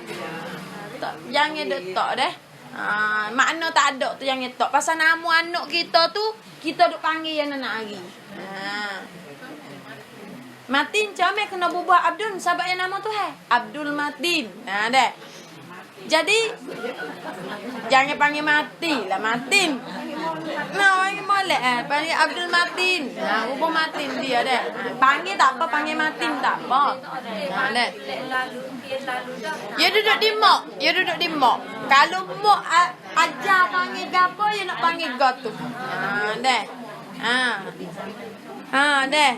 S1: Jangan letak deh. Makna tak ada tu jangan letak. Pasal nama anak kita tu kita duk panggil yang anak hari. Matin Camel kena berubah Abdul sebab yang nama tu Abdul Matin. Deh. Jadi jangan panggil Mati lah Matin. Panggil molek panggil Abdul Matin. Ubah Matin dia deh. Panggil tak apa, panggil Matin tak apa. Deh. Dia duduk di mak. Kalau mak ajar panggil gapo, dia nak panggil gotu. Deh. Deh.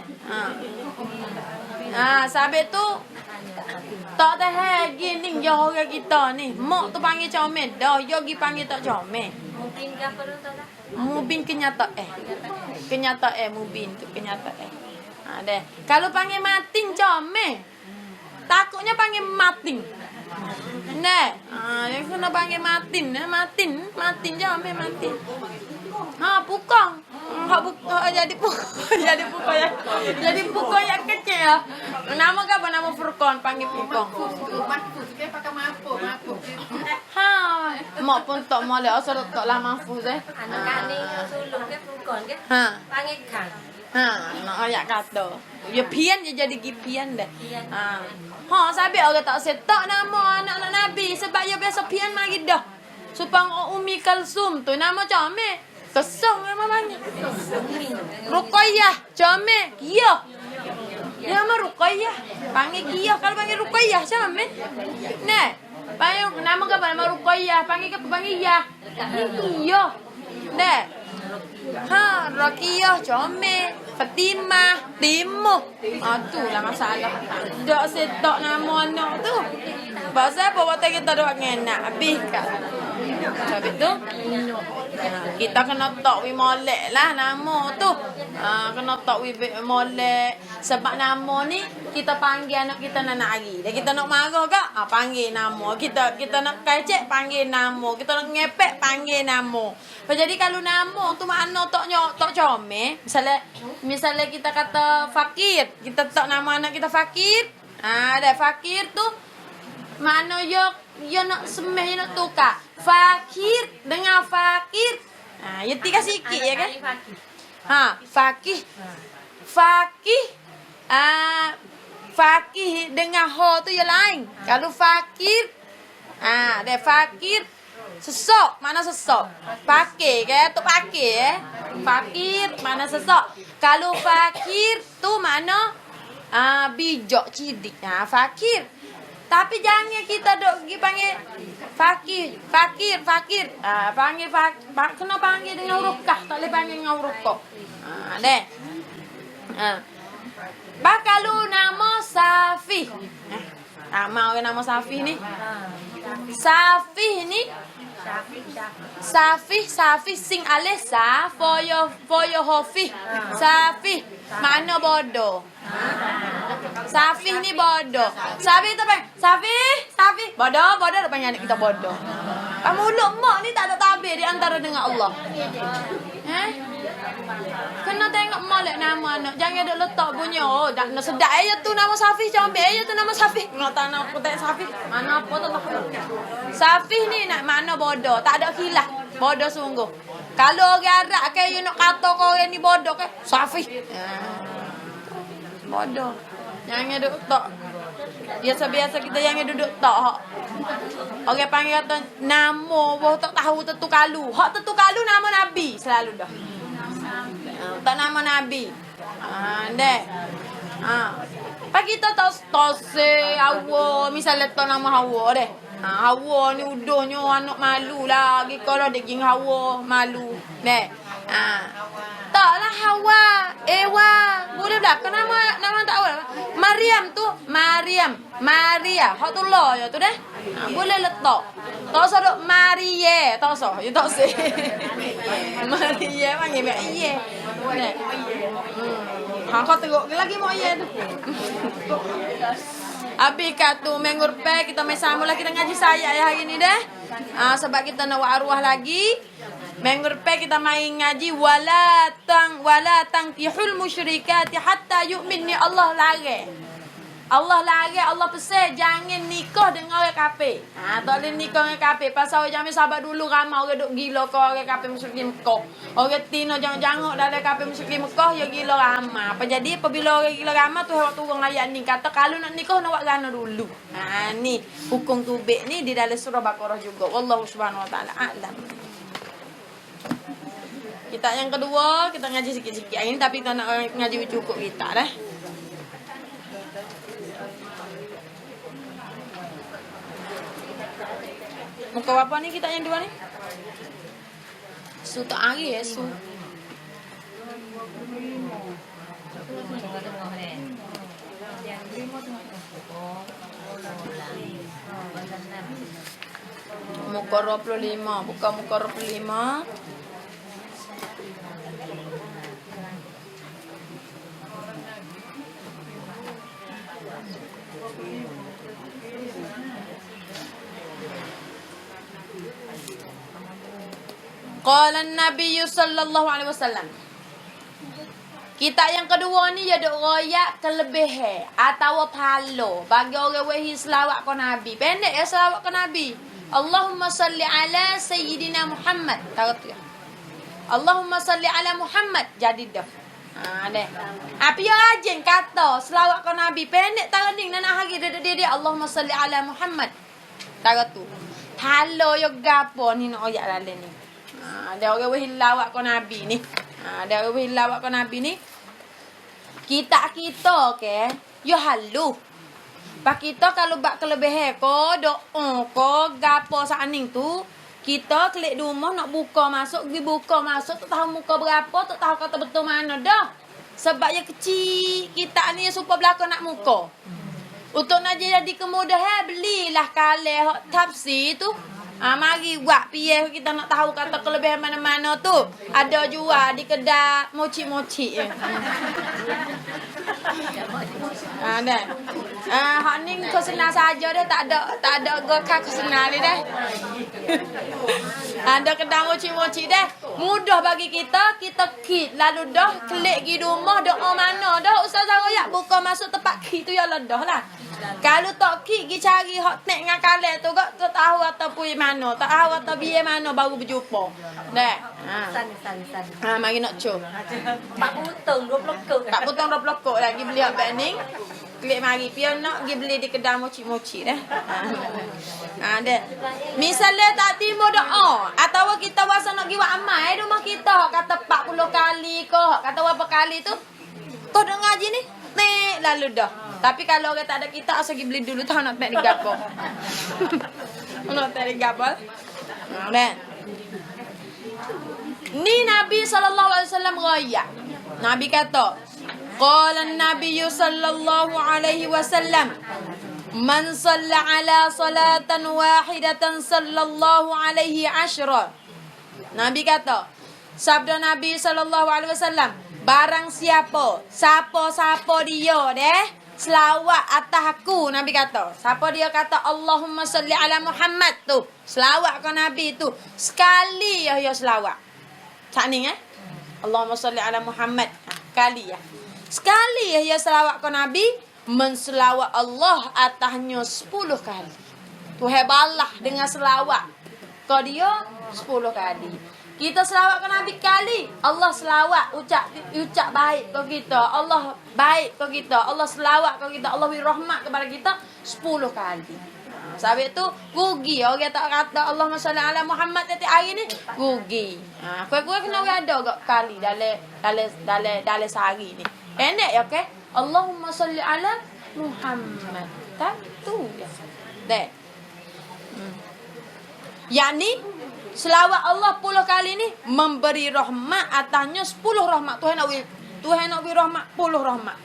S1: Sampai tu tak tahu gini jauh orang kita ni. Mak tu panggil comel dah, yogi panggil tak comel.
S2: Mungkin gapo tu tak?
S1: Mubin kenyataan. Kenyataan mubin tu kenyataan. Deh. Kalau panggil Matin comel. Takutnya panggil Matin. Nah, yang kena panggil Matin, Matin comel Matin. Pukang. Jadi pukang yang kecil ya. Nama ke apa nama Furqan panggil pukang. Mak pun tak molek asal tak lah mahfuz
S2: Anak ni sulung ke Furqan ke? Panggil Kang.
S1: Nak ayat kata. Ya pian je jadi gipian deh. Sampai orang tak setak nama anak Nabi sebab dia biasa pian mari dah. Supaya Umi Kalsum tu nama comel. Kesong nama banyak. Ruqayyah, comel, Giyah. Nama Ruqayyah. Panggil Giyah, kalau panggil Ruqayyah comel. Nah, panggil nama ke apa? Nama Ruqayyah, panggil ke apa? Panggil Yah. Giyah. Nah. Rakiyah, comel, Fatimah, Timuh. Tu lah masalah. Tak setak nama anak tu. Pasal apa waktu kita doa ngenak habis kan. Habis tu kita kena tak wi molek lah nama tu. Kena tak wi molek sebab nama ni kita panggil anak kita nak hari. Dan kita nak marah ke? Panggil nama. Kita nak kecek panggil nama. Kita nak ngepek panggil nama. Jadi kalau nama tu makna tak comel. Misalnya kita kata fakir, kita tak nama anak kita fakir. Ada fakir tu makna yo nak semeh nak tukar. Fakir dengan fakir. Ya tiga sikit ya kan? Fakih. Fakih. Fakih dengan ho tu yang lain. Kalau fakir ada fakir sesok, mana sesok? Pakai ke? Tu pakai Fakir mana sesok? Kalau fakir tu mana bijak cidik. Fakir. Tapi jangan kita dok pergi panggil fakir. Panggil kena panggil dengan huruf-kah, tak boleh panggil dengan huruf-kah. Deh. Kalau nama Safi. Nama orang nama Safi ni. Safi ni Safi sing alif sa for your hofi. Safi mana bodoh. Safi ni bodoh. Safi tu apa? Safi bodoh dah panggil anak kita bodoh. Mulut mak ni tak ada tabir di antara dengan Allah. Kena tengok molek nama anak. Jangan duk letak bunyi dak nak sedap tu nama Safi, comel tu nama Safi. Nak tanam kotak Safi. Mana apa tu tak. Safi ni nak makna bodoh, tak ada khilaf. Bodoh sungguh. Kalau orang Arab ke you nak kata kau orang ni bodoh ke? Safi. Bodoh. Jangan duk letak Biasa-biasa kita yang duduk tok. Orang panggil kata nama, wah tak tahu tentu kalu. Hak tentu kalu nama Nabi selalu dah. Tak nama Nabi. Dek. Pak kita tak se Hawa, misalnya tak nama Hawa deh. Hawa ni udohnya anak malu lah. Kalau daging Hawa malu. Dek. Taklah Hawa, Ewa. Boleh dah. Kenapa nama tak awal? Maryam tu, Maria. Hak tu lah ya tu deh. Boleh letak. Tak usah duk Marie, tak usah. You tak usah. Marie panggil mak iye. Dek. Kau tengok lagi mau iye tu. Habis kat tu minggu depan kita mai sama lagi kita ngaji saya ya hari ni deh. Sebab kita nak arwah lagi. Minggu depan kita main ngaji wala tangkihul musyrikati hatta yu'minni Allah larang. Allah pesan jangan nikah dengan orang kafir. Tak boleh nikah dengan kafir. Pasal orang sahabat dulu ramai orang duk gila ke orang kafir musyrik di Mekah. Orang tino jangan-jangan dalam kafir musyrik di Mekah ya gila ramai. Apa jadi apabila orang gila ramai tu waktu orang ayat ni kata kalau nak nikah nak buat gana dulu. Ni hukum tubik ni di dalam surah Baqarah juga. Wallahu subhanahu wa taala a'lam. Kita yang kedua kita ngaji sikit-sikit ini tapi kita nak ngaji cukup kita dah. Muka apa ni kita yang dua ni? Su tak hari ya su. Muka 25, buka muka 25. Qala Nabi sallallahu alaihi wasallam. Kita yang kedua ni ya duk royak kelebihan atau pahala bagi orang wahi selawat ke Nabi. Pendek ya selawat ke Nabi. Allahumma salli ala sayyidina Muhammad. Tahu tu ya. Allahumma salli ala Muhammad jadi dah. Deh. Apa ya rajin kata selawat ke Nabi. Pendek tahu ni nak hari dia Allahumma salli ala Muhammad. Tahu tu. Pahala yo gapo ni nak royak lain ni. Ada orang hilawat ke Nabi ni. Ada orang hilawat ke Nabi ni. Kita ke yo halu. Pak kita kalau bak kelebihan ko doa ko gapo saning tu kita klik di rumah nak buka masuk pergi buka masuk tak tahu muka berapa tak tahu kata betul mana dah. Sebab yang kecil kita ni supaya belaka nak muka. Untuk nak jadi kemudahan belilah kalih tafsir tu. Mari buat piye kita nak tahu kata kelebihan mana-mana tu. Ada jual di kedai mochi-mochi. Dah. Hak ni kau senang saja dah tak ada gokak kau senang ni dah. Ada kedai mochi-mochi dah. Mudah bagi kita kit lalu dah klik di rumah doa mana dah ustazah royak buka masuk tempat kit tu ya dah lah. Kalau tak kik pergi cari hot nek dengan kalek tu kok tak tahu ataupun mana, tak tahu atau biar mana baru berjumpa. Dah. San. Mari nak cu.
S2: 40 kok.
S1: 40 kok lagi beli abang ni. Klik mari pion nak pergi beli di kedai mochi-mochi dah. Dah. Misalnya tak timbul doa atau kita wasa nak pergi buat amal rumah kita kata 40 kali ke, kata berapa kali tu. Kau dah ngaji ni? Nek lalu dah. Tapi kalau orang tak ada kita asal pergi beli dulu tahu nak di gapo. Nak di gapo. Nah. Ni Nabi sallallahu alaihi wasallam raya. Nabi kata, qala an-nabiy sallallahu alaihi wasallam, man shalla ala salatan wahidatan sallallahu alaihi ashra. Nabi kata, sabda Nabi sallallahu alaihi wasallam, barang siapa dia deh selawat atas aku, Nabi kata. Siapa dia kata Allahumma salli ala Muhammad tu, selawat ke Nabi tu sekali ya selawat. Tak ni Allahumma salli ala Muhammad kali ya. Sekali ya selawat ke Nabi, menselawat Allah atasnya 10 kali. Tu hebalah dengan selawat ke dia 10 kali. Kita selawat ke Nabi kali, Allah selawat ucap baik ke kita. Allah baik ke kita. Allah selawat ke kita. Allah beri rahmat kepada kita 10 kali. Sebab tu rugi orang tak kata Allahumma salli ala Muhammad tiap hari ni rugi. Kau kena ada gak kali dalam sehari ni. Pendek ya ke? Allahumma salli ala Muhammad. Tak tu ya. Dek. Yani selawat Allah 10 kali ni memberi rahmat atasnya 10 rahmat. Tuhan nak beri rahmat 10 rahmat.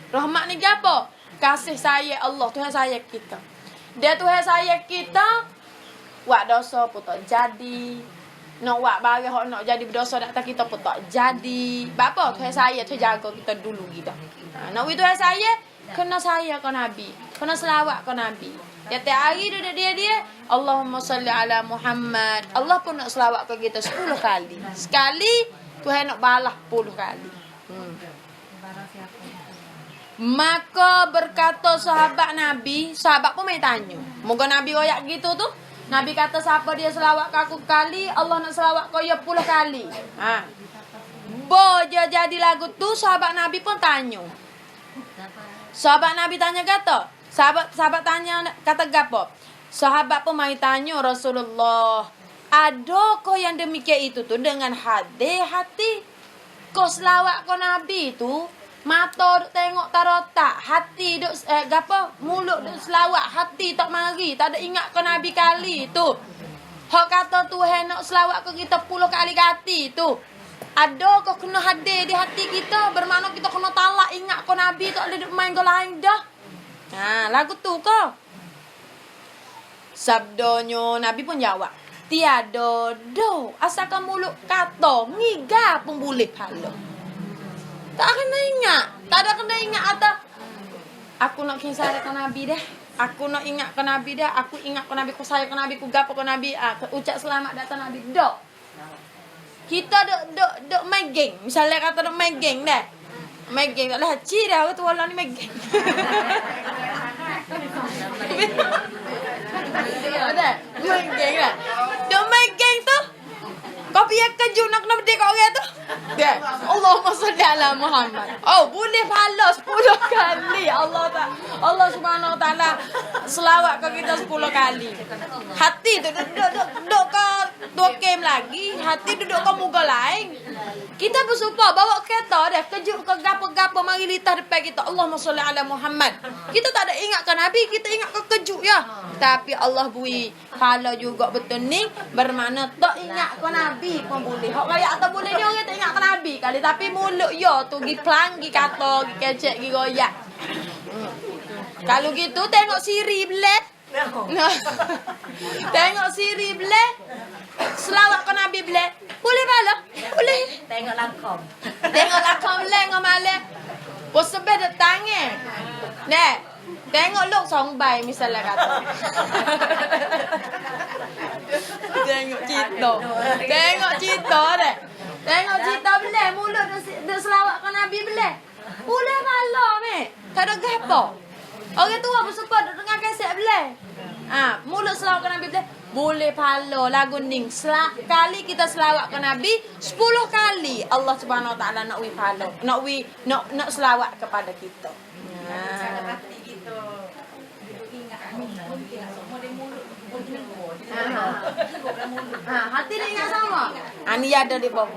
S1: Rahmat ni apa? Kasih sayang Allah, Tuhan sayang kita. Dia Tuhan sayang kita, buat dosa pun tak jadi. Nak buat barang hak nak jadi berdosa atas kita pun tak jadi. Apa? Tuhan sayang, Tuhan jaga kita dulu kita. Nak beri Tuhan sayang, kena sayang ke Nabi. Kena selawat ke Nabi. Tiap hari dia Allahumma salli ala Muhammad. Allah pun nak selawat ke kita 10 kali. Sekali Tuhan nak balas 10 kali. Maka berkata sahabat Nabi, sahabat pun main tanya. Moga Nabi royak gitu tu. Nabi kata siapa dia selawat ke aku kali, Allah nak selawat ke dia 10 kali. Bo jadi lagu tu sahabat Nabi pun tanya. Sahabat Nabi tanya kata, sahabat tanya kata gapo? Sahabat pun mai tanya Rasulullah, adakah yang demikian itu tu dengan hati? Kau selawat kau Nabi tu, mata duk tengok tarotak, hati duk gapo? Mulut duk selawat, hati tak mari, tak ada ingat kau Nabi kali tu. Hak kata Tuhan nak selawat ke kita 10 kali hati tu. Adakah kena hadir di hati kita? Bermakna kita kena talak ingat kau Nabi tak boleh main ke lain dah. Lagu tu ke? Sabdonyo Nabi pun jawab, tiada do asalkan mulut kata ngiga pun boleh pahala. Tak kena ingat, tak ada kena ingat atau aku nak kisah ke Nabi dah. Aku nak ingat ke Nabi dah. Aku ingat ke Nabi, ku sayang ke Nabi, ku gapo ke Nabi, ucap selamat datang Nabi. Dok. Kita dok main geng. Misalnya kata dok main geng dah. Main geng tak lah haji dah tu wala ni main geng. Ada. Main geng dah. Dok main geng tu. Kau biar kejut nak kena berdek orang tu. Dia. Allahumma salli ala Muhammad. Oh, boleh pahala 10 kali. Allah Subhanahu Wa Taala selawat ke kita 10 kali. Hati tu duduk ke dokem lagi, hati duduk ke muka lain. Kita bersumpah bawa kereta dah kejut ke gapo-gapo mari litah depan kita. Allahumma salli ala Muhammad. Kita tak ada ingat ke Nabi, kita ingat ke kejut ya. Tapi Allah beri pahala juga betul ni, bermakna tak ingat ke Nabi pun boleh. Hak raya atau boleh ni orang tak ingat ke Nabi kali, tapi mulut yo tu gi pelang gi kata gi kecek gi royak. Kalau gitu tengok siri belah. Tengok siri belah. Selawat ke Nabi belah. Boleh pahala? Boleh.
S2: Tengok langkong.
S1: Tengok lakam belah ngamal. Pos sebab dak tangan. Nah, tengok luk songbai misalnya kata. Tengok cita. Tengok cita deh. Tengok cita belah mulut dak selawat ke Nabi belah. Boleh pahala meh. Tak ada gapo. Orang tua bersumpah duk dengar kaset belah. Mulut selawat ke Nabi belah. Boleh pahala lagu ning. Kali kita selawat ke Nabi 10 kali Allah Subhanahu Wa Taala nak wi pahala. Nak selawat kepada kita. Hati dia ingat sama. Ni ada di bawah.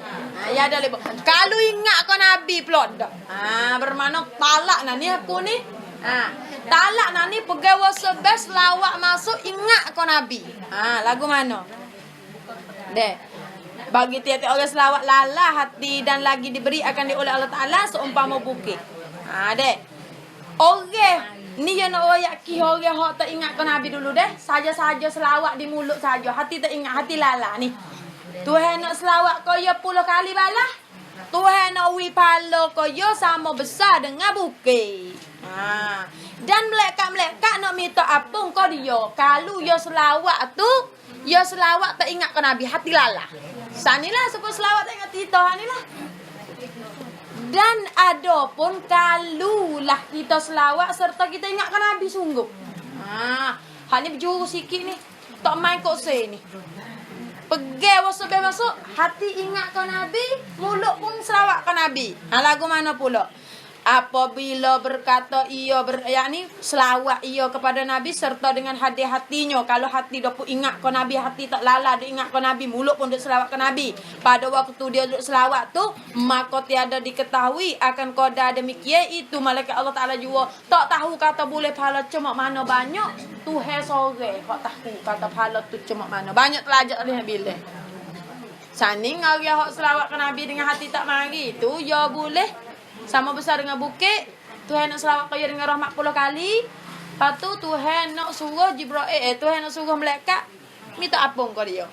S1: Ya ada di bawah. Kalau ingat ke Nabi plot dah. Bermakna talak nah ni aku ni. Talak nah ni pegawai sebes lawak masuk ingat ke Nabi. Lagu mana? Deh. Bagi tiap-tiap orang selawat lala hati dan lagi diberi akan oleh Allah Taala seumpama bukit. Deh. Orang ni yang nak royak ki orang hak tak ingat ke Nabi dulu deh. Saja-saja selawat di mulut saja. Hati tak ingat, hati lala ni. Tuhan nak selawat kau ya 10 kali balah. Tuhan nak wi pahala kau ya sama besar dengan bukit. Dan melekat-melekat nak minta apa kau dia. Kalau ya selawat tu, ya selawat tak ingat ke Nabi, hati lala. Sanilah sebab selawat tak ingat kita anilah. Dan ada pun kalulah kita selawat serta kita ingatkan Nabi sungguh. Hak ni berjuru sikit ni. Tak main kok say ni. Pergi wasabih masuk, hati ingat ke Nabi, mulut pun selawat ke Nabi. Lagu mana pula? Apabila berkata yakni selawat ia kepada Nabi serta dengan hati-hatinya. Kalau hati dia pun ingat ke Nabi, hati tak lala dia ingat ke Nabi, mulut pun dia selawat ke Nabi. Pada waktu dia duduk selawat tu, maka tiada diketahui akan qada demikian itu malaikat Allah Taala juga tak tahu kata boleh pahala cuma mana banyak. Tuhan sore hak tahu kata pahala tu cuma mana. Banyak telajak dia bila. Saning orang hak selawat ke Nabi dengan hati tak mari tu ya boleh. Sama besar dengan bukit. Tuhan nak selawat kaya dengan rahmat 10 kali. Lepas tu Tuhan nak suruh Jibril, Tuhan nak suruh malaikat minta apung kau dia.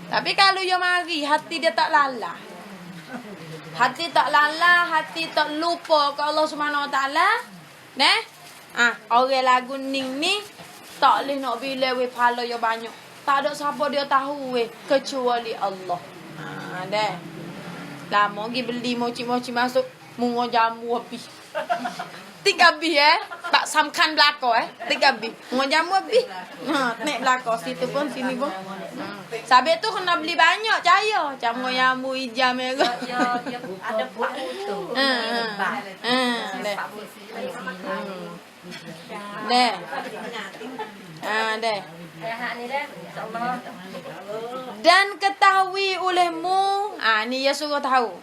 S1: Tapi kalau dia mari, hati dia tak lala. Hati tak lala, hati tak lupa ke Allah Subhanahu Wa Taala. Neh? Orang lagu ning ni tak boleh nak bila we pahala dia banyak. Tak ada siapa dia tahu we kecuali Allah. Deh. Lama pergi beli mochi-mochi masuk mungo jamu habis. 3 bis tak samkan belako 3 bis. Mungo jamu habis. Naik belako situ pun sini pun. Sabit tu kena beli banyak cahaya. Jamu jamu hijau merah.
S2: Ya, ada pak tu.
S1: Deh. Deh. Dan ketahui olehmu, ni ya suruh tahu.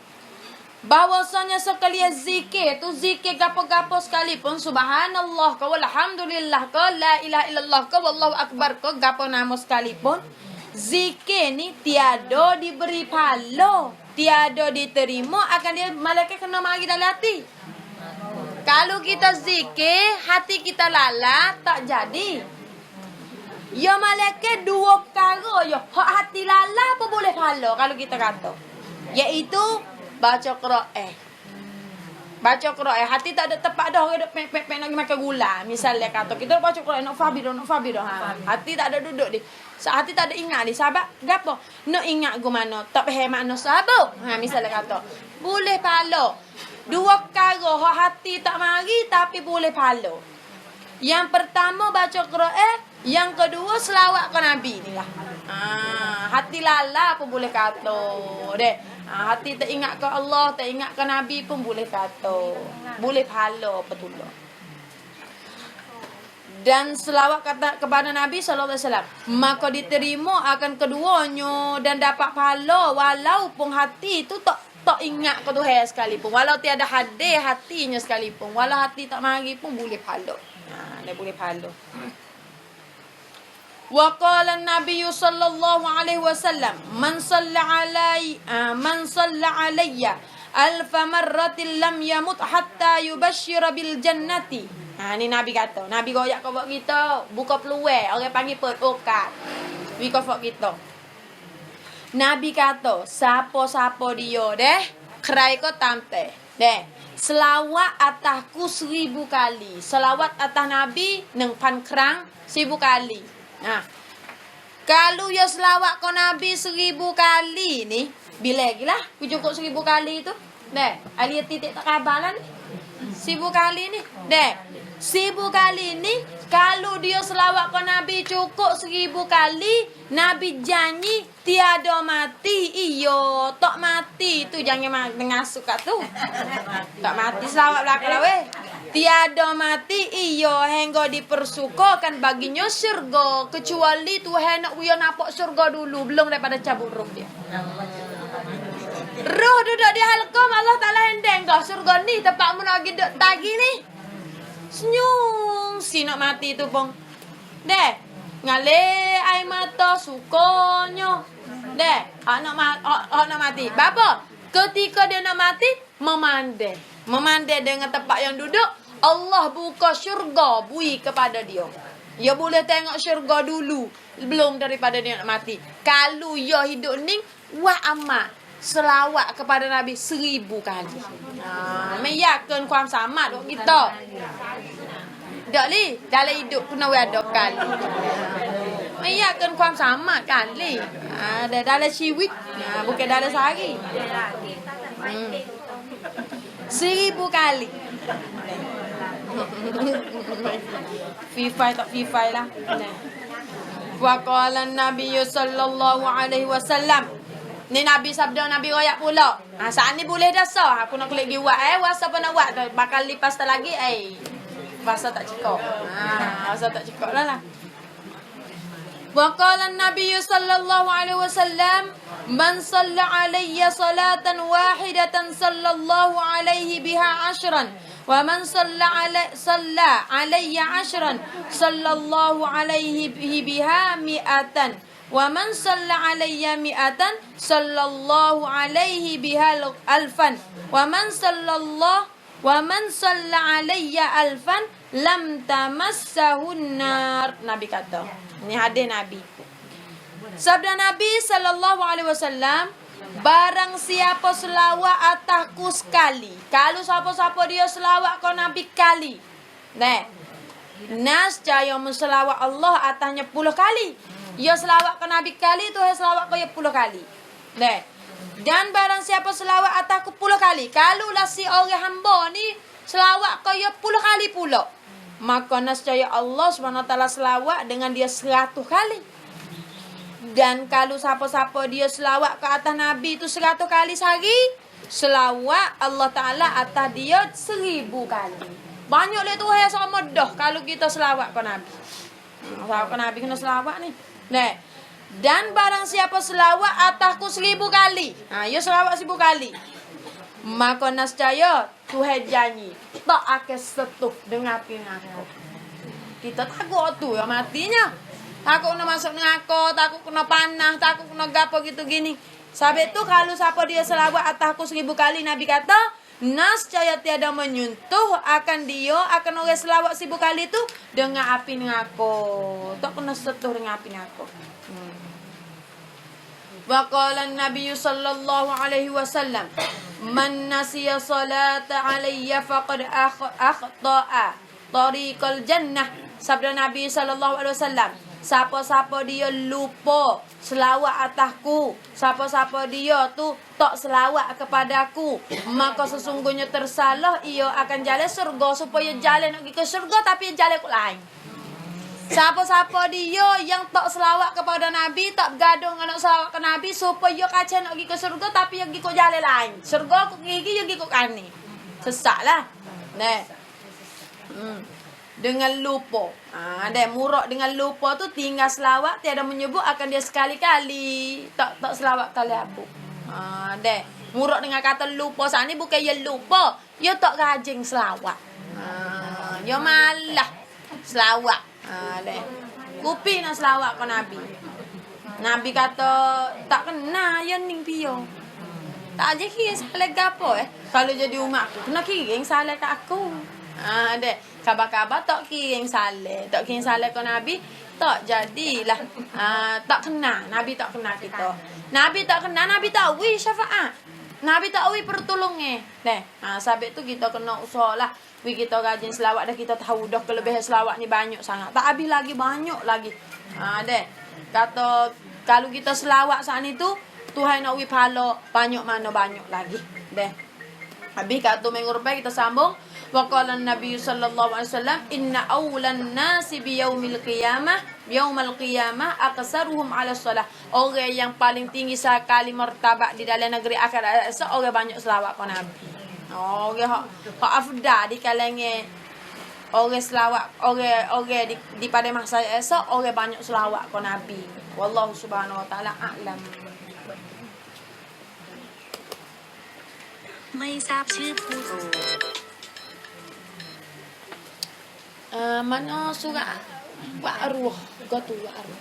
S1: Bahwasanya sekalian zikir tu zikir gapo-gapo sekalipun subhanallah ka walhamdulillah ka la ilaha illallah ka wallahu akbar ka gapo nama sekalipun zikir ni tiada diberi pahala, tiada diterima akan dia malaikat kena mari dalam hati. Kalau kita zikir hati kita lala tak jadi. Ya malaikat 2 perkara ya. Hak hati lala apa boleh pahala kalau kita kata. Iaitu baca Quran. Baca Quran. Hati tak ada tepat dah. Orang duk pek nak makan gula. Misalnya kata kita baca Quran nak fabidah. Hati tak ada duduk di. Hati tak ada ingat di. Sahabat gapo? Nak ingat go mana? Tak faham makna sahabat. Misalnya kata. Boleh pahala. 2 perkara hak hati tak mari tapi boleh pahala. Yang pertama baca Quran, yang kedua selawat ke Nabi ni lah. Hati lala pun boleh kata. Deh. Hati tak ingat ke Allah, tak ingat ke Nabi pun boleh kata. Boleh pahala betul. Dan selawat kata kepada Nabi sallallahu alaihi wasallam, maka diterima akan keduanya dan dapat pahala walaupun hati itu tak ingat ke Tuhan sekalipun. Walau tiada hadir hatinya sekalipun. Walau hati tak mari pun boleh pahala. Dia boleh pahala. Wa qala an-nabiy sallallahu alaihi wasallam man salla alayya alf marratin lam yamut hatta yubashshira bil jannati. Ni Nabi kata. Nabi goyak ke buat kita, buka peluang, orang panggil perokat. Buka buat kita. Nabi kata, siapa-siapa dia deh, kerai ko tamte. Deh, selawat atasku 1000 kali. Selawat atas Nabi neng pan kerang 1000 kali. Kalau ya selawat ko Nabi 1000 kali ni, bila lagi lah, cukup 1000 kali tu. Deh, alia titik tak kabalan ni. 1000 kali ni. Deh, 1000 kali ni, kalau dia selawat ko Nabi cukup 1000 kali, Nabi janji tiada mati. Iyo, tak mati tu jangan dengar suka tu. Tak mati selawat belakang lah weh. Tiada mati iyo hingga dipersukakan baginya syurga kecuali Tuhan nak dia nampak syurga dulu belum daripada cabut roh dia. Roh duduk di halqam Allah Taala hendeng kau syurga ni tempat mu nak duduk tagi ni. Senyum si nak mati tu pun. Deh, ngale air mata sukanya. Deh, nak mati. Bapa, ketika dia nak mati memandai. Memandai dengan tempat yang duduk. Allah buka syurga bui kepada dia. Dia boleh tengok syurga dulu belum daripada dia nak mati. Kalau dia hidup ni wah amat selawat kepada Nabi 1000 kali. Meyakinkan kuam sama dok kita. Dak li dalam hidup kena ada kali. Meyakinkan kuam sama kali. Ada dalamชีวิต, bukan dalam sehari. 1000 kali. Free fire tak free fire lah. Wa qala an-nabiy sallallahu alaihi wasallam. Ni Nabi sabda Nabi royak pula. Saat ni boleh dah sah. Aku nak klik giwat wasa apa nak buat bakal lipas tak lagi wasa tak cekok. Wasa tak cekok lah. Wa qala an-nabiy sallallahu alaihi wasallam man shalla alayya salatan wahidatan sallallahu alaihi biha 'ashran wa man shalla alayya 'ashran sallallahu alaihi biha mi'atan wa man shalla alayya mi'atan sallallahu alaihi biha alfan wa man shalla alayya alfan lam tamassahun nar. Nabi kata, ini hadis Nabi. Sabda Nabi sallallahu alaihi wasallam, barang siapa selawat atasku sekali, kalau siapa-siapa dia selawat kau Nabi kali, nascaya menselawat Allah atasnya 10 kali. Ya selawat ke Nabi kali tu selawat kau ya 10 kali. Dan barang siapa selawat atasku 10 kali, kalulah si orang hamba ni selawat kau ya 10 kali pula, maka nascaya Allah SWT selawat dengan dia 100 kali. Dan kalau siapa-siapa dia selawat ke atas Nabi tu 100 kali sehari, selawat Allah Ta'ala atas dia 1000 kali. Banyak le Tuhan sama dah kalau kita selawat ke Nabi. Selawat ke Nabi kena selawat ni. Dan barang siapa selawat atasku 1000 kali, ya selawat 1000 kali, maka nascaya Tuhan janji tak akan setuh dengan api neraka. Kita takut tu ya matinya. Takut kena masuk neraka, takut kena panah, takut kena gapo gitu gini. Sebab tu kalau siapa dia selawat atasku 1000 kali, Nabi kata nascaya tiada menyentuh akan dia, akan orang selawat 1000 kali tu dengan api neraka. Tak kena setuh dengan api neraka. Wa qala an-nabiy sallallahu alaihi wasallam man nasiya salata alayya faqad akhta'a tariqal jannah. Sabda Nabi sallallahu alaihi wasallam, siapa-siapa dia lupa selawat atasku, siapa-siapa dia tu tak selawat kepadaku, maka sesungguhnya tersalah ia akan jalan surga. Supaya jalan nak pergi ke surga tapi jalan ke lain. Siapa-siapa dia yang tak selawat kepada Nabi, tak bergaduh dengan nak selawat ke Nabi, supaya kaca nak pergi ke surga tapi yang pergi ke jalan lain. Surga aku gigi, yang pergi ke kani. Sesaklah. Dengan lupa. Dan murak dengan lupa tu tinggal selawat, tiada menyebut akan dia sekali-kali. Tak selawat kali abu. Dan murak dengan kata lupa saat ni bukan ya lupa, ya tak rajin selawat. Ya malah selawat. Kupi nak selawat ke Nabi. Nabi kata tak kena ya ning piyo. Tak aja kiring salah gapo Kalau jadi umat aku kena kiring salah ke aku. Dek kabar-kabar tak kiring salah. Tak kiring salah ke Nabi, tak jadilah. Tak kena. Nabi tak kena kita. Nabi tak kena, Nabi tak wi syafaat. Nabi tak wi pertolongan. Sebab tu kita kena usahalah. Kita rajin selawat dah, kita tahu dah kelebihan selawat ni banyak sangat. Tak habis lagi, banyak lagi. Dek kata kalau kita selawat saat ni tu Tuhan nak wi pahala banyak mana banyak lagi. Dek habis kat tu minggu depan kita sambung. Wa qala an-nabiy sallallahu alaihi wasallam inna awlan nasi bi yaumil qiyamah aqsaruhum 'ala shalah. Orang yang paling tinggi sekali martabat di dalam negeri akhirat orang banyak selawat ke Nabi. Orang afdal di kalangan orang selawat, orang di pada masa esok orang banyak selawat ke Nabi. Wallahu subhanahu wa taala a'lam.
S3: ไม่ทราบชื่อผู้
S1: Mana surah Wa'ruh. Gotu Wa'ruh.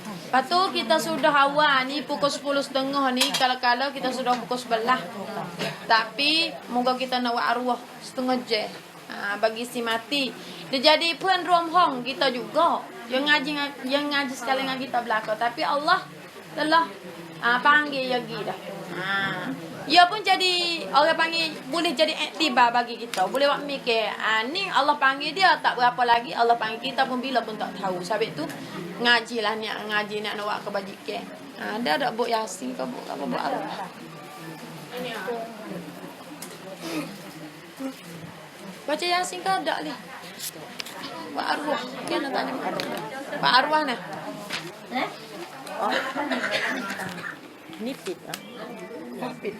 S1: Lepas tu kita sudah awal ni pukul 10.30 ni. Kalau-kalau kita sudah pukul 11. Tapi moga kita nak Wa'ruh setengah jam. Bagi si mati. Dia jadi pun rom hong kita juga. Yang ngaji sekali dengan kita belakang. Tapi Allah telah panggil lagi dah. Ya pun jadi orang panggil, boleh jadi iktibar bagi kita. Boleh buat mikir, ni Allah panggil dia tak berapa lagi, Allah panggil kita pun bila pun tak tahu. Sebab tu ngajilah ni, ngaji nak buat kebajikan. Ada tak buat Yasin ke buat apa buat apa? Baca Yasin ke tak ni? Pak Arwah. Dia nak tanya Pak Arwah nah. Nipit ah. Nipit.